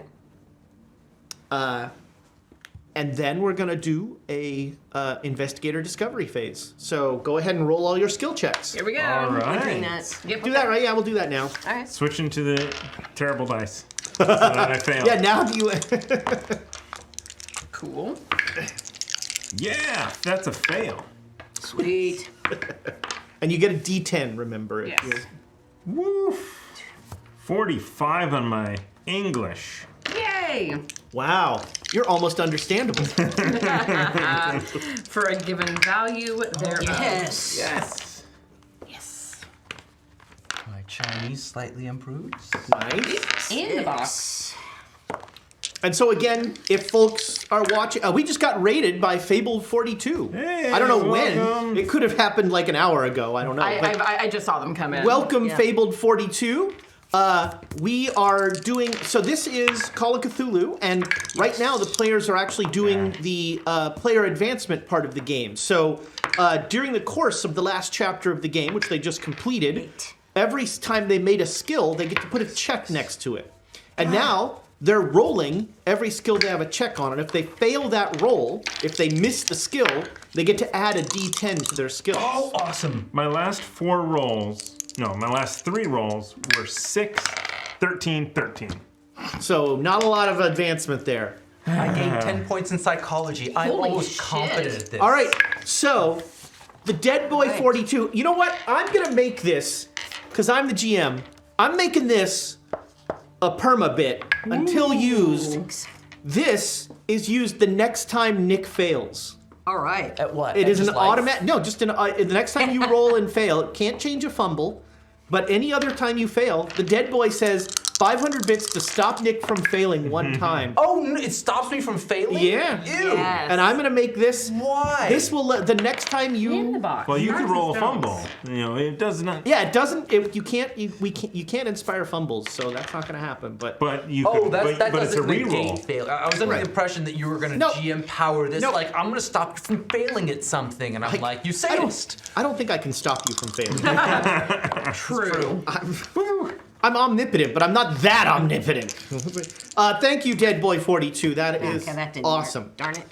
Speaker 2: And then we're going to do a investigator discovery phase. So go ahead and roll all your skill checks.
Speaker 3: Here we go.
Speaker 4: All
Speaker 5: Doing
Speaker 4: right.
Speaker 5: that.
Speaker 3: Yep,
Speaker 2: Do that, right? Yeah, we'll do that now.
Speaker 5: All right.
Speaker 4: Switching to the terrible dice. So that I fail.
Speaker 2: Yeah, now do you...
Speaker 3: Cool.
Speaker 4: Yeah, that's a fail.
Speaker 5: Sweet.
Speaker 2: And you get a D10, remember.
Speaker 3: Yes.
Speaker 4: Woo! 45 on my English.
Speaker 3: Yay!
Speaker 2: Wow, you're almost understandable.
Speaker 3: For a given value, there.
Speaker 5: Yes.
Speaker 4: Yes.
Speaker 3: Yes.
Speaker 1: My Chinese slightly improved.
Speaker 2: Nice.
Speaker 3: In the box.
Speaker 2: And so again, if folks are watching, we just got rated by Fabled 42.
Speaker 4: Hey,
Speaker 2: I don't know
Speaker 4: welcome.
Speaker 2: when. It could have happened like an hour ago. I don't know. but
Speaker 3: I just saw them come in.
Speaker 2: welcome,
Speaker 5: Yeah.
Speaker 2: Fabled 42. We are doing, so this is Call of Cthulhu, and right now the players are actually doing the player advancement part of the game. So during the course of the last chapter of the game, which they just completed, every time they made a skill, they get to put a check next to it. And now they're rolling every skill they have a check on, and if they fail that roll, if they miss the skill, they get to add a D10 to their skill.
Speaker 1: Oh, awesome.
Speaker 4: My last 3 rolls were 6, 13, 13.
Speaker 2: So not a lot of advancement there.
Speaker 1: I gained 10 points in psychology. I'm
Speaker 3: Holy
Speaker 1: almost
Speaker 3: shit.
Speaker 1: confident at this.
Speaker 2: All right, so the Dead Boy 42. You know what? I'm gonna make this because I'm the GM. I'm making this a perma bit until used. This is used the next time Nick fails.
Speaker 5: All right.
Speaker 1: At what?
Speaker 2: It
Speaker 1: At
Speaker 2: is an
Speaker 1: just life?
Speaker 2: automatic. No, just the next time you roll and fail, it can't change a fumble. But any other time you fail, the Dead Boy says 500 bits to stop Nick from failing one time.
Speaker 1: Oh, it stops me from failing?
Speaker 2: Yeah.
Speaker 1: Ew.
Speaker 3: Yes.
Speaker 2: And I'm gonna make this.
Speaker 1: Why?
Speaker 2: This will the next time you.
Speaker 3: In the box.
Speaker 4: Well, you could
Speaker 3: Ours
Speaker 4: roll a
Speaker 3: is
Speaker 4: fumble.
Speaker 3: stones.
Speaker 4: You know, it does not.
Speaker 2: Yeah, it doesn't. You can't inspire fumbles, so that's not gonna happen. But
Speaker 4: But you
Speaker 1: Oh,
Speaker 4: could.
Speaker 1: that
Speaker 4: but it's a
Speaker 1: doesn't negate
Speaker 4: reroll.
Speaker 1: fail. I was under
Speaker 2: Right.
Speaker 1: the impression that you were going to
Speaker 2: No.
Speaker 1: GM power this.
Speaker 2: No.
Speaker 1: Like, I'm going to stop you from failing at something. And I'm like, you
Speaker 2: I don't,
Speaker 1: sadist.
Speaker 2: I don't think I can stop you from failing.
Speaker 3: True.
Speaker 2: I'm omnipotent, but I'm not that omnipotent. Thank you, Dead Boy 42. That is
Speaker 5: Okay, that didn't
Speaker 2: awesome.
Speaker 5: work. Darn it.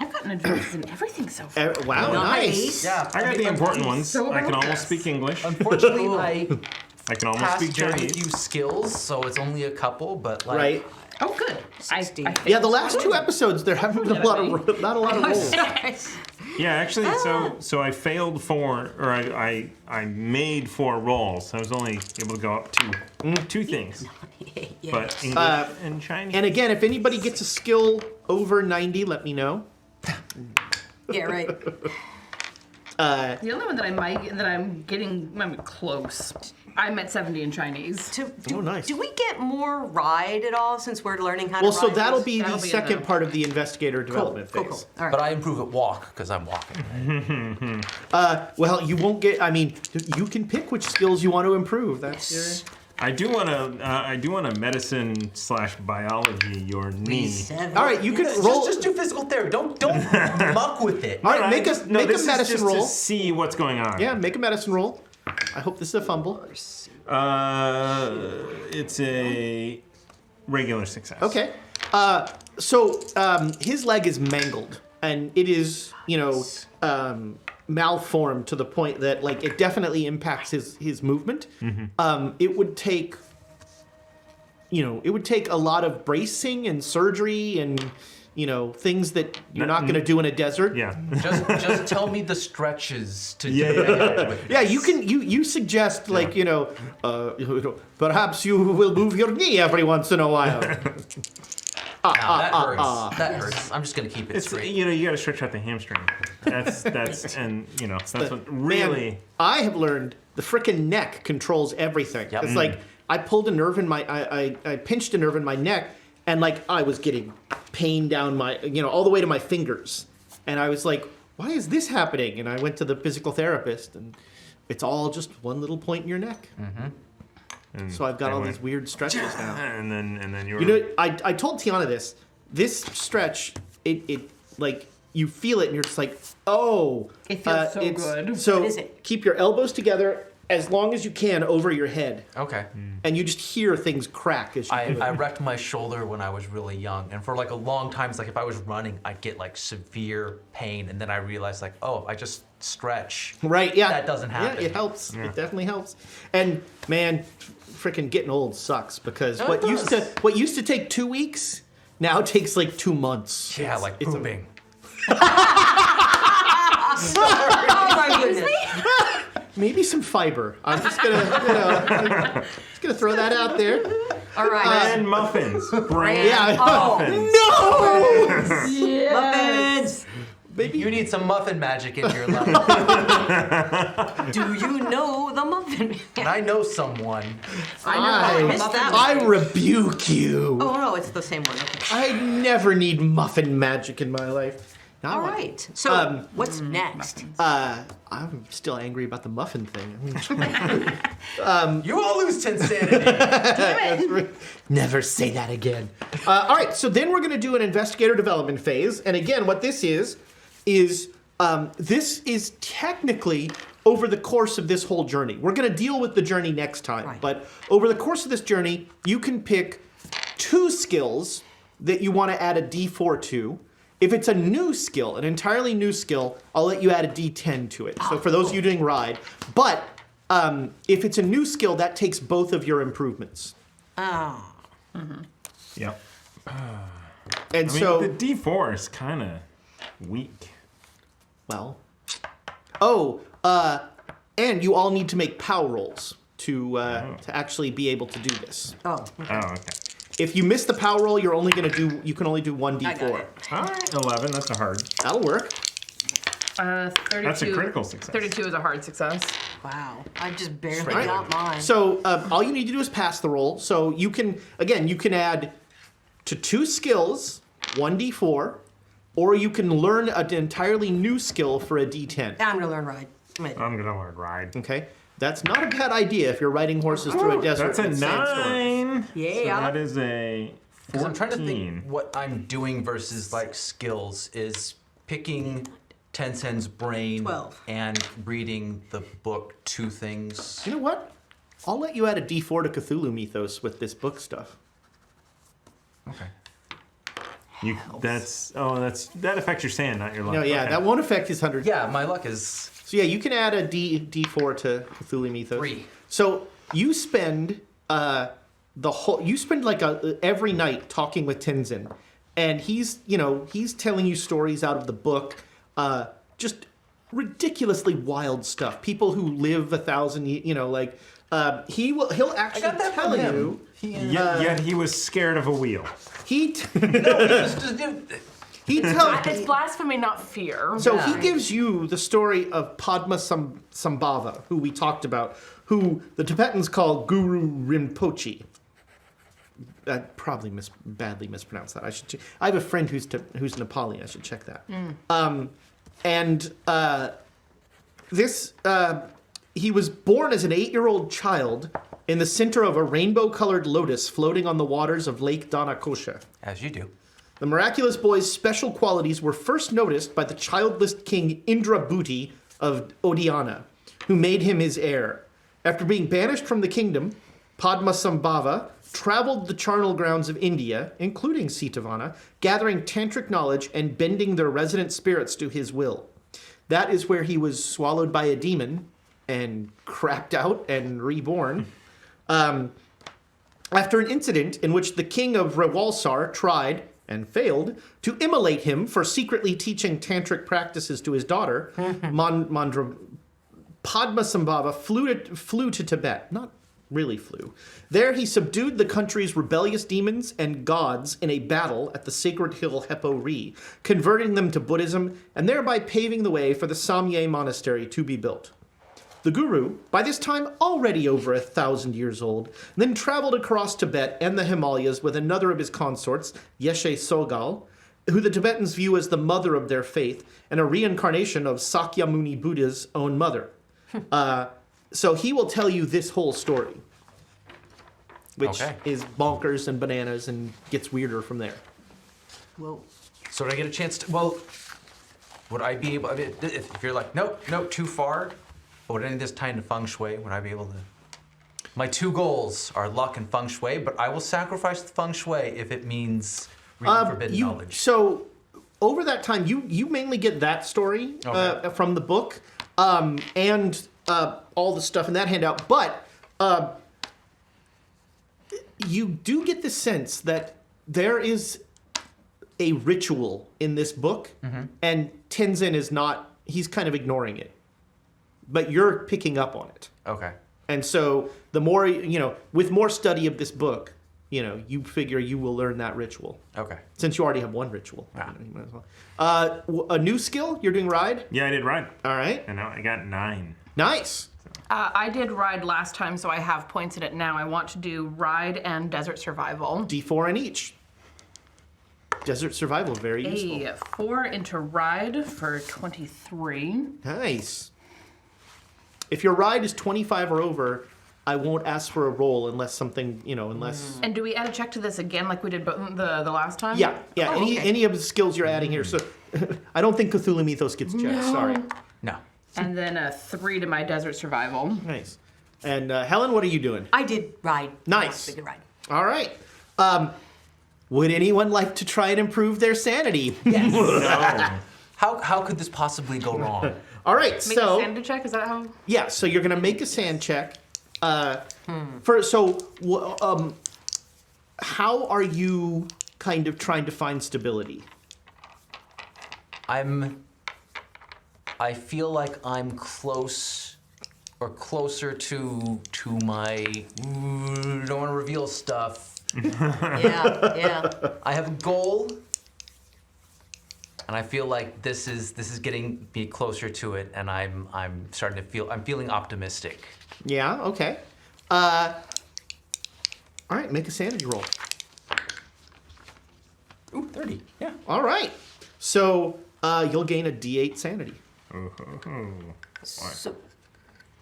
Speaker 3: I've gotten advances in everything so far.
Speaker 2: Wow, nice.
Speaker 1: Yeah.
Speaker 4: I got the important ones.
Speaker 3: So
Speaker 4: I can
Speaker 3: about
Speaker 4: almost
Speaker 3: this.
Speaker 4: speak English.
Speaker 1: Unfortunately, my
Speaker 4: I can almost
Speaker 1: past
Speaker 4: speak
Speaker 1: granted
Speaker 4: Chinese.
Speaker 1: you skills, so it's only a couple, but like.
Speaker 2: Right.
Speaker 3: Oh, good. I
Speaker 2: Yeah, the last 2 episodes there haven't been not a lot of rolls.
Speaker 4: Yeah, actually, so I failed 4, or I made 4 rolls. I was only able to go up to 2 things. But English and Chinese.
Speaker 2: And again, if anybody gets a skill over 90, let me know.
Speaker 5: Yeah, right.
Speaker 3: The only one that I'm getting close. I'm at 70 in Chinese.
Speaker 2: Oh, nice.
Speaker 5: Do we get more ride at all since we're learning how
Speaker 2: Well,
Speaker 5: to
Speaker 2: so
Speaker 5: ride?
Speaker 2: that'll
Speaker 5: these?
Speaker 2: be the
Speaker 3: That'll be in
Speaker 2: second
Speaker 3: the-
Speaker 2: part of the investigator development
Speaker 5: Cool,
Speaker 2: phase.
Speaker 5: cool. All right.
Speaker 1: But I improve at walk because I'm walking.
Speaker 2: Well, you won't get. I mean, you can pick which skills you want to improve. That's your.
Speaker 4: I do want to medicine/biology your knee.
Speaker 5: 7.
Speaker 2: All right, you can roll.
Speaker 1: Just do physical therapy. Don't muck with it.
Speaker 2: All right,
Speaker 4: Alright,
Speaker 2: make a
Speaker 4: no,
Speaker 2: make
Speaker 4: this
Speaker 2: a
Speaker 4: is
Speaker 2: medicine
Speaker 4: just
Speaker 2: roll.
Speaker 4: to see what's going on.
Speaker 2: Yeah, make a medicine roll. I hope this is a fumble.
Speaker 4: It's a regular success.
Speaker 2: Okay. So his leg is mangled, and it is, malformed to the point that, like, it definitely impacts his movement. It would take, a lot of bracing and surgery and, things that you're not going to do in a desert.
Speaker 4: Yeah.
Speaker 1: Just tell me the stretches to
Speaker 4: Yeah,
Speaker 1: do
Speaker 4: yeah,
Speaker 1: that with.
Speaker 2: Yeah, you suggest, like, perhaps you will move your knee every once in a while.
Speaker 1: That hurts. That hurts. I'm just gonna keep it
Speaker 4: It's
Speaker 1: straight.
Speaker 4: you got to stretch out the hamstring. That's what really.
Speaker 2: Man, I have learned the frickin' neck controls everything.
Speaker 1: Yep.
Speaker 2: It's like I pulled a nerve in my, I pinched a nerve in my neck, and like I was getting pain down my, all the way to my fingers, and I was like, why is this happening? And I went to the physical therapist, and it's all just one little point in your neck.
Speaker 4: And
Speaker 2: So I've got
Speaker 4: they
Speaker 2: all
Speaker 4: went,
Speaker 2: these weird stretches now.
Speaker 4: And then you were.
Speaker 2: I told Tiana this. This stretch, it like you feel it, and you're just like, oh.
Speaker 3: It feels so
Speaker 2: it's-
Speaker 3: good.
Speaker 2: So
Speaker 5: What is it?
Speaker 2: keep your elbows together as long as you can over your head,
Speaker 1: Okay.
Speaker 2: and you just hear things crack as you do it.
Speaker 1: I wrecked my shoulder when I was really young, and for like a long time, it's like if I was running, I'd get like severe pain, and then I realized like, oh, if I just stretch.
Speaker 2: Right, yeah.
Speaker 1: That doesn't happen.
Speaker 2: Yeah, it helps. It definitely helps. And man, freaking getting old sucks because what used to take 2 weeks now takes like 2 months.
Speaker 1: Yeah, like pooping.
Speaker 5: Oh my goodness.
Speaker 2: Maybe some fiber. I'm just gonna throw that out there.
Speaker 5: All right.
Speaker 4: And muffins. Bran
Speaker 2: Yeah.
Speaker 4: muffins.
Speaker 2: No.
Speaker 5: Muffins.
Speaker 1: You need some muffin magic in your life.
Speaker 5: Do you know the muffin?
Speaker 1: And I know someone.
Speaker 5: I missed that
Speaker 2: I
Speaker 5: one.
Speaker 2: rebuke you.
Speaker 5: Oh no, it's the same one. Okay.
Speaker 2: I never need muffin magic in my life. Now I
Speaker 5: All
Speaker 2: want-
Speaker 5: right. So
Speaker 2: Um,
Speaker 5: what's next?
Speaker 2: I'm still angry about the muffin thing. I mean,
Speaker 1: You all lose 10 sanity.
Speaker 2: never say that again. All right, so then we're going to do an investigator development phase. And again, what this is this is technically over the course of this whole journey. We're going to deal with the journey next time.
Speaker 5: Right.
Speaker 2: But over the course of this journey, you can pick 2 skills that you want to add a D4 to. If it's a new skill, an entirely new skill, I'll let you add a D10 to it. So for those of you doing ride. But if it's a new skill, that takes both of your improvements.
Speaker 5: Oh.
Speaker 4: Yep.
Speaker 2: And
Speaker 4: I mean,
Speaker 2: so,
Speaker 4: the D4 is kind of weak.
Speaker 2: well, and you all need to make power rolls to actually be able to do this.
Speaker 5: Oh.
Speaker 4: Oh, okay.
Speaker 2: If you miss the power roll, you can only do 1
Speaker 5: I got
Speaker 2: D4.
Speaker 5: it.
Speaker 4: All right, 11. That's a hard.
Speaker 2: That'll work.
Speaker 3: 32.
Speaker 4: That's a critical success.
Speaker 3: 32 is a hard success.
Speaker 5: Wow. I just barely
Speaker 1: Straight
Speaker 5: got mine.
Speaker 2: So all you need to do is pass the roll. So you can add to 2 skills, 1 D4, or you can learn an entirely new skill for a D10.
Speaker 5: I'm gonna learn ride.
Speaker 4: I'm going to learn ride.
Speaker 2: Okay? That's not a bad idea if you're riding horses through a desert.
Speaker 4: That's a
Speaker 2: with sandstorm.
Speaker 4: 9.
Speaker 5: Yeah.
Speaker 4: So that is a 14.
Speaker 1: Because I'm trying to think what I'm doing versus like skills is picking Tensen's brain
Speaker 5: 12.
Speaker 1: and reading the book 2 things.
Speaker 2: You know what? I'll let you add a D4 to Cthulhu Mythos with this book stuff.
Speaker 1: Okay.
Speaker 4: That affects your sand, not your luck.
Speaker 2: No, yeah,
Speaker 4: Okay.
Speaker 2: that won't affect his 100.
Speaker 1: Yeah, my luck is
Speaker 2: So yeah, you can add a D4 to Cthulhu Mythos.
Speaker 1: 3.
Speaker 2: So you spend like every night talking with Tenzin, and he's telling you stories out of the book, just ridiculously wild stuff. People who live 1,000, he'll actually
Speaker 1: got that
Speaker 2: tell
Speaker 1: from him.
Speaker 2: you.
Speaker 4: Yet he was scared of a wheel.
Speaker 2: He
Speaker 3: It's blasphemy, not fear.
Speaker 2: So he gives you the story of Padma Sambhava, who we talked about, who the Tibetans call Guru Rinpoche. I probably badly mispronounced that. I have a friend who's Nepali. I should check that. He was born as an 8-year-old child in the center of a rainbow-colored lotus floating on the waters of Lake Danakosha.
Speaker 1: As you do.
Speaker 2: The miraculous boy's special qualities were first noticed by the childless king Indrabhuti of Odiyana, who made him his heir. After being banished from the kingdom, Padmasambhava traveled the charnel grounds of India, including Sitavana, gathering tantric knowledge and bending their resident spirits to his will. That is where he was swallowed by a demon and crapped out and reborn. After an incident in which the king of Rewalsar tried, and failed, to immolate him for secretly teaching tantric practices to his daughter, Padmasambhava flew to Tibet. Not really flew. There he subdued the country's rebellious demons and gods in a battle at the sacred hill Hepo-Ri, converting them to Buddhism and thereby paving the way for the Samye monastery to be built. The guru, by this time already over 1,000 years old, then traveled across Tibet and the Himalayas with another of his consorts, Yeshe Sogal, who the Tibetans view as the mother of their faith and a reincarnation of Sakyamuni Buddha's own mother. So he will tell you this whole story, which is bonkers and bananas and gets weirder from there.
Speaker 5: Whoa.
Speaker 1: So did I get a chance to, would I be able, if you're like, nope, too far, would any of this tie into feng shui? Would I be able to? My 2 goals are luck and feng shui, but I will sacrifice the feng shui if it means reading forbidden knowledge.
Speaker 2: So over that time, you mainly get that story from the book and all the stuff in that handout, but you do get the sense that there is a ritual in this book, and Tenzin is not, he's kind of ignoring it. But you're picking up on it.
Speaker 1: Okay.
Speaker 2: And so the more, with more study of this book, you figure you will learn that ritual.
Speaker 1: Okay.
Speaker 2: Since you already have one ritual.
Speaker 1: Ah.
Speaker 2: You might as well. A new skill, you're doing ride?
Speaker 4: Yeah, I did ride.
Speaker 2: All right.
Speaker 4: And now I got 9.
Speaker 2: Nice.
Speaker 3: I did ride last time, so I have points in it now. I want to do ride and desert survival.
Speaker 2: D4 in each. Desert survival, very useful.
Speaker 3: A 4 into ride for 23.
Speaker 2: Nice. If your ride is 25 or over, I won't ask for a roll unless something, unless...
Speaker 3: And do we add a check to this again like we did the last time?
Speaker 2: Yeah.
Speaker 3: Oh,
Speaker 2: any
Speaker 3: okay.
Speaker 2: any of the skills you're adding here. So I don't think Cthulhu Mythos gets checked. Sorry.
Speaker 1: No.
Speaker 3: And then a 3 to my desert survival.
Speaker 2: Nice. And Helen, what are you doing?
Speaker 5: I did ride.
Speaker 2: Nice.
Speaker 5: I did ride.
Speaker 2: All right. Would anyone like to try and improve their sanity?
Speaker 5: Yes.
Speaker 4: No.
Speaker 1: How could this possibly go wrong?
Speaker 2: All right.
Speaker 3: Make
Speaker 2: So
Speaker 3: a sanity check, is that how?
Speaker 2: yeah. So you're gonna make a sand check. How are you kind of trying to find stability?
Speaker 1: I feel like I'm close or closer to my don't want to reveal stuff.
Speaker 5: Yeah.
Speaker 1: I have a goal, and I feel like this is getting me closer to it, and I'm starting to feel I'm feeling optimistic.
Speaker 2: Yeah. Okay. All right. Make a sanity roll.
Speaker 1: Ooh, 30. Yeah.
Speaker 2: All right. So you'll gain a D8 sanity.
Speaker 5: So,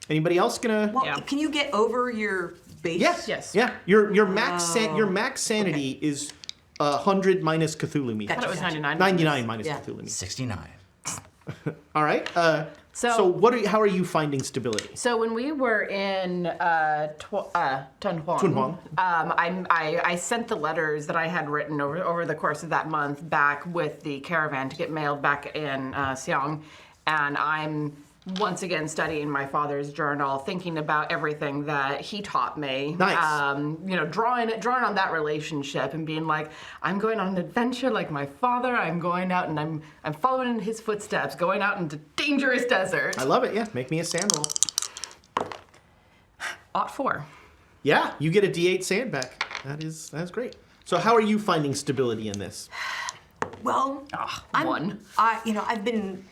Speaker 2: Anybody else gonna?
Speaker 5: well,
Speaker 3: Yeah.
Speaker 5: can you get over your base?
Speaker 2: Yes.
Speaker 3: Yes.
Speaker 2: Yeah. Your max sanity is 100 minus Cthulhu Mythos.
Speaker 3: I thought it was 99.
Speaker 2: 99 minus
Speaker 5: Yeah.
Speaker 2: Cthulhu Mythos.
Speaker 1: 69.
Speaker 2: All right. So
Speaker 3: So-
Speaker 2: how are you finding stability?
Speaker 3: So when we were in Tunhuang,
Speaker 2: Tunhuang.
Speaker 3: I sent the letters that I had written over the course of that month back with the caravan to get mailed back in Siang, and I'm once again studying my father's journal, thinking about everything that he taught me.
Speaker 2: Nice.
Speaker 3: Drawing on that relationship and being like, I'm going on an adventure like my father. I'm going out and I'm following in his footsteps, going out into dangerous desert.
Speaker 2: I love it. Yeah. Make me a sand roll.
Speaker 3: Ought 4.
Speaker 2: Yeah. You get a D8 sand back. That's great. So how are you finding stability in this?
Speaker 5: Well,
Speaker 3: One.
Speaker 5: I've been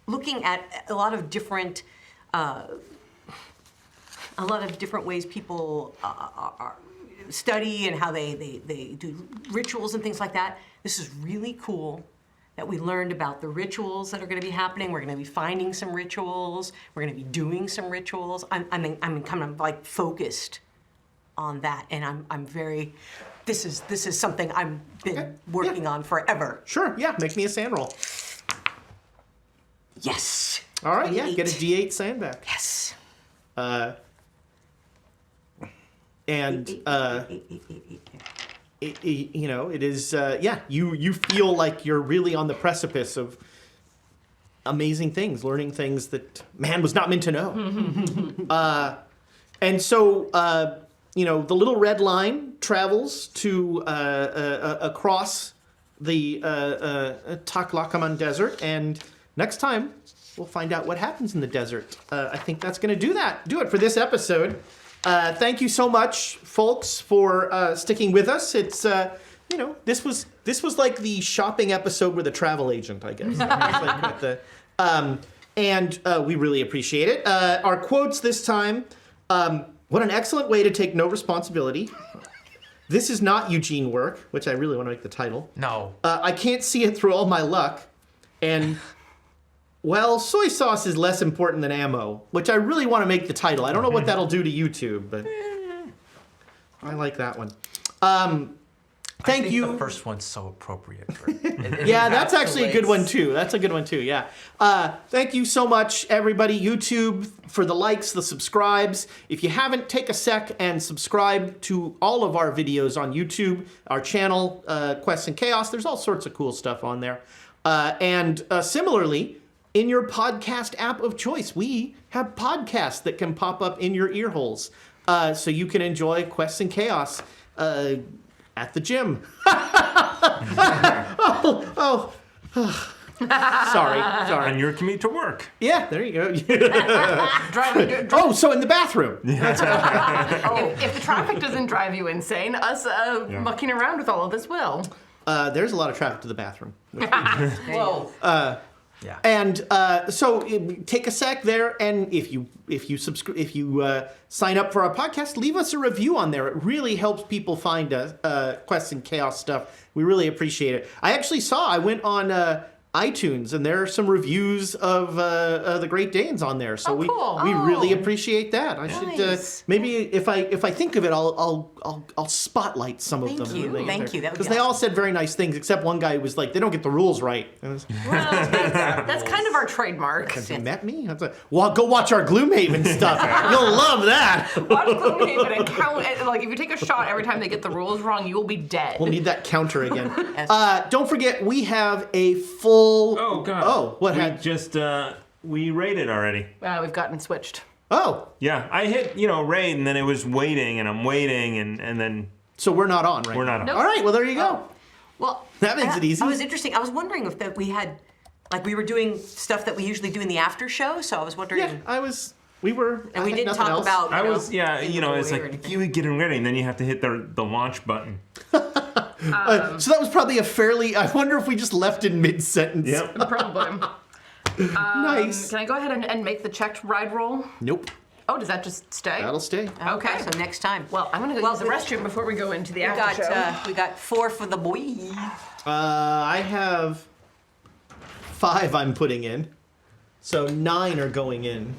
Speaker 5: looking at a lot of different ways people are study and how they do rituals and things like that. This is really cool that we learned about the rituals that are going to be happening. We're going to be finding some rituals. We're going to be doing some rituals. I'm kind of like focused on that, and I'm very. This is something I've been working on forever.
Speaker 2: Sure. Yeah. Make me a sand roll.
Speaker 5: Yes.
Speaker 2: All right. Yeah.
Speaker 5: 8.
Speaker 2: Get a D8 sand back.
Speaker 5: Yes.
Speaker 2: And it is you feel like you're really on the precipice of amazing things, learning things that man was not meant to know. And so the little red line travels to across the Taklakaman Desert, and next time we'll find out what happens in the desert. I think that's going to do it for this episode. Thank you so much, folks, for sticking with us. It's this was like the shopping episode with a travel agent, I guess. And we really appreciate it. Our quotes this time. What an excellent way to take no responsibility. This is not Eugene work, which I really want to make the title.
Speaker 1: No.
Speaker 2: I can't see it through all my luck. And, well, soy sauce is less important than ammo, which I really want to make the title. I don't know what that'll do to YouTube, but I like that one. Thank
Speaker 1: I think
Speaker 2: you.
Speaker 1: The first one's so appropriate.
Speaker 2: Yeah, that's actually a good one too. That's a good one too. Yeah. Thank you so much, everybody. YouTube for the likes, the subscribes. If you haven't, take a sec and subscribe to all of our videos on YouTube, our channel, Quests and Chaos. There's all sorts of cool stuff on there. And similarly, in your podcast app of choice, we have podcasts that can pop up in your ear holes, so you can enjoy Quests and Chaos. At the gym. Sorry.
Speaker 4: On your commute to work.
Speaker 2: Yeah, there you go.
Speaker 3: Driving.
Speaker 2: Oh, so in the bathroom.
Speaker 3: If the traffic doesn't drive you insane, us mucking around with all of this will.
Speaker 2: There's a lot of traffic to the bathroom.
Speaker 3: Whoa.
Speaker 1: Yeah.
Speaker 2: And so take a sec there, and if you sign up for our podcast, leave us a review on there. It really helps people find Quests and Chaos stuff. We really appreciate it. I went on iTunes, and there are some reviews of the Great Danes on there. So
Speaker 3: cool.
Speaker 2: we really appreciate that. I should maybe if I think of it, I'll spotlight some of them.
Speaker 5: Thank you. That would
Speaker 2: Because
Speaker 5: be
Speaker 2: they all said very nice things, except one guy who was like, they don't get the rules right. And
Speaker 3: Well, that's kind of our trademark.
Speaker 2: have you met me? I was like, well, go watch our Gloomhaven stuff. You'll love that.
Speaker 3: Watch Gloomhaven and count. Like, if you take a shot every time they get the rules wrong, you will be dead.
Speaker 2: We'll need that counter again.
Speaker 5: Yes.
Speaker 2: Don't forget, we have a full...
Speaker 4: Oh, God.
Speaker 2: Oh, what
Speaker 4: we
Speaker 2: had...
Speaker 4: just, we raided already.
Speaker 3: We've gotten switched.
Speaker 2: Oh,
Speaker 4: Yeah, I hit, raid, and then it was waiting, and I'm waiting, and then
Speaker 2: so we're not on right
Speaker 4: we're
Speaker 2: now.
Speaker 4: not on.
Speaker 3: Nope.
Speaker 2: All right, well, there you go.
Speaker 5: Well,
Speaker 2: That makes it easy.
Speaker 5: I was interesting. I was wondering if that we had, like, we were doing stuff that we usually do in the after show. So I was wondering.
Speaker 2: Yeah, we were...
Speaker 5: And we
Speaker 2: I had
Speaker 5: didn't
Speaker 2: nothing
Speaker 5: talk
Speaker 2: else.
Speaker 5: about.
Speaker 4: I was,
Speaker 5: inventory
Speaker 4: it's
Speaker 5: or
Speaker 4: like,
Speaker 5: anything.
Speaker 4: you would get ready, and then you have to hit the launch button.
Speaker 2: So that was probably a fairly... I wonder if we just left in mid-sentence.
Speaker 4: Yep.
Speaker 3: Problem.
Speaker 2: Nice.
Speaker 3: Can I go ahead and make the checked ride roll?
Speaker 2: Nope.
Speaker 3: Oh, does that just stay?
Speaker 2: That'll stay.
Speaker 3: Okay.
Speaker 5: So next time.
Speaker 3: Well, I'm gonna go use the restroom before we go into the after show.
Speaker 5: we got 4 for the boy.
Speaker 2: I have 5 I'm putting in. So 9 are going in.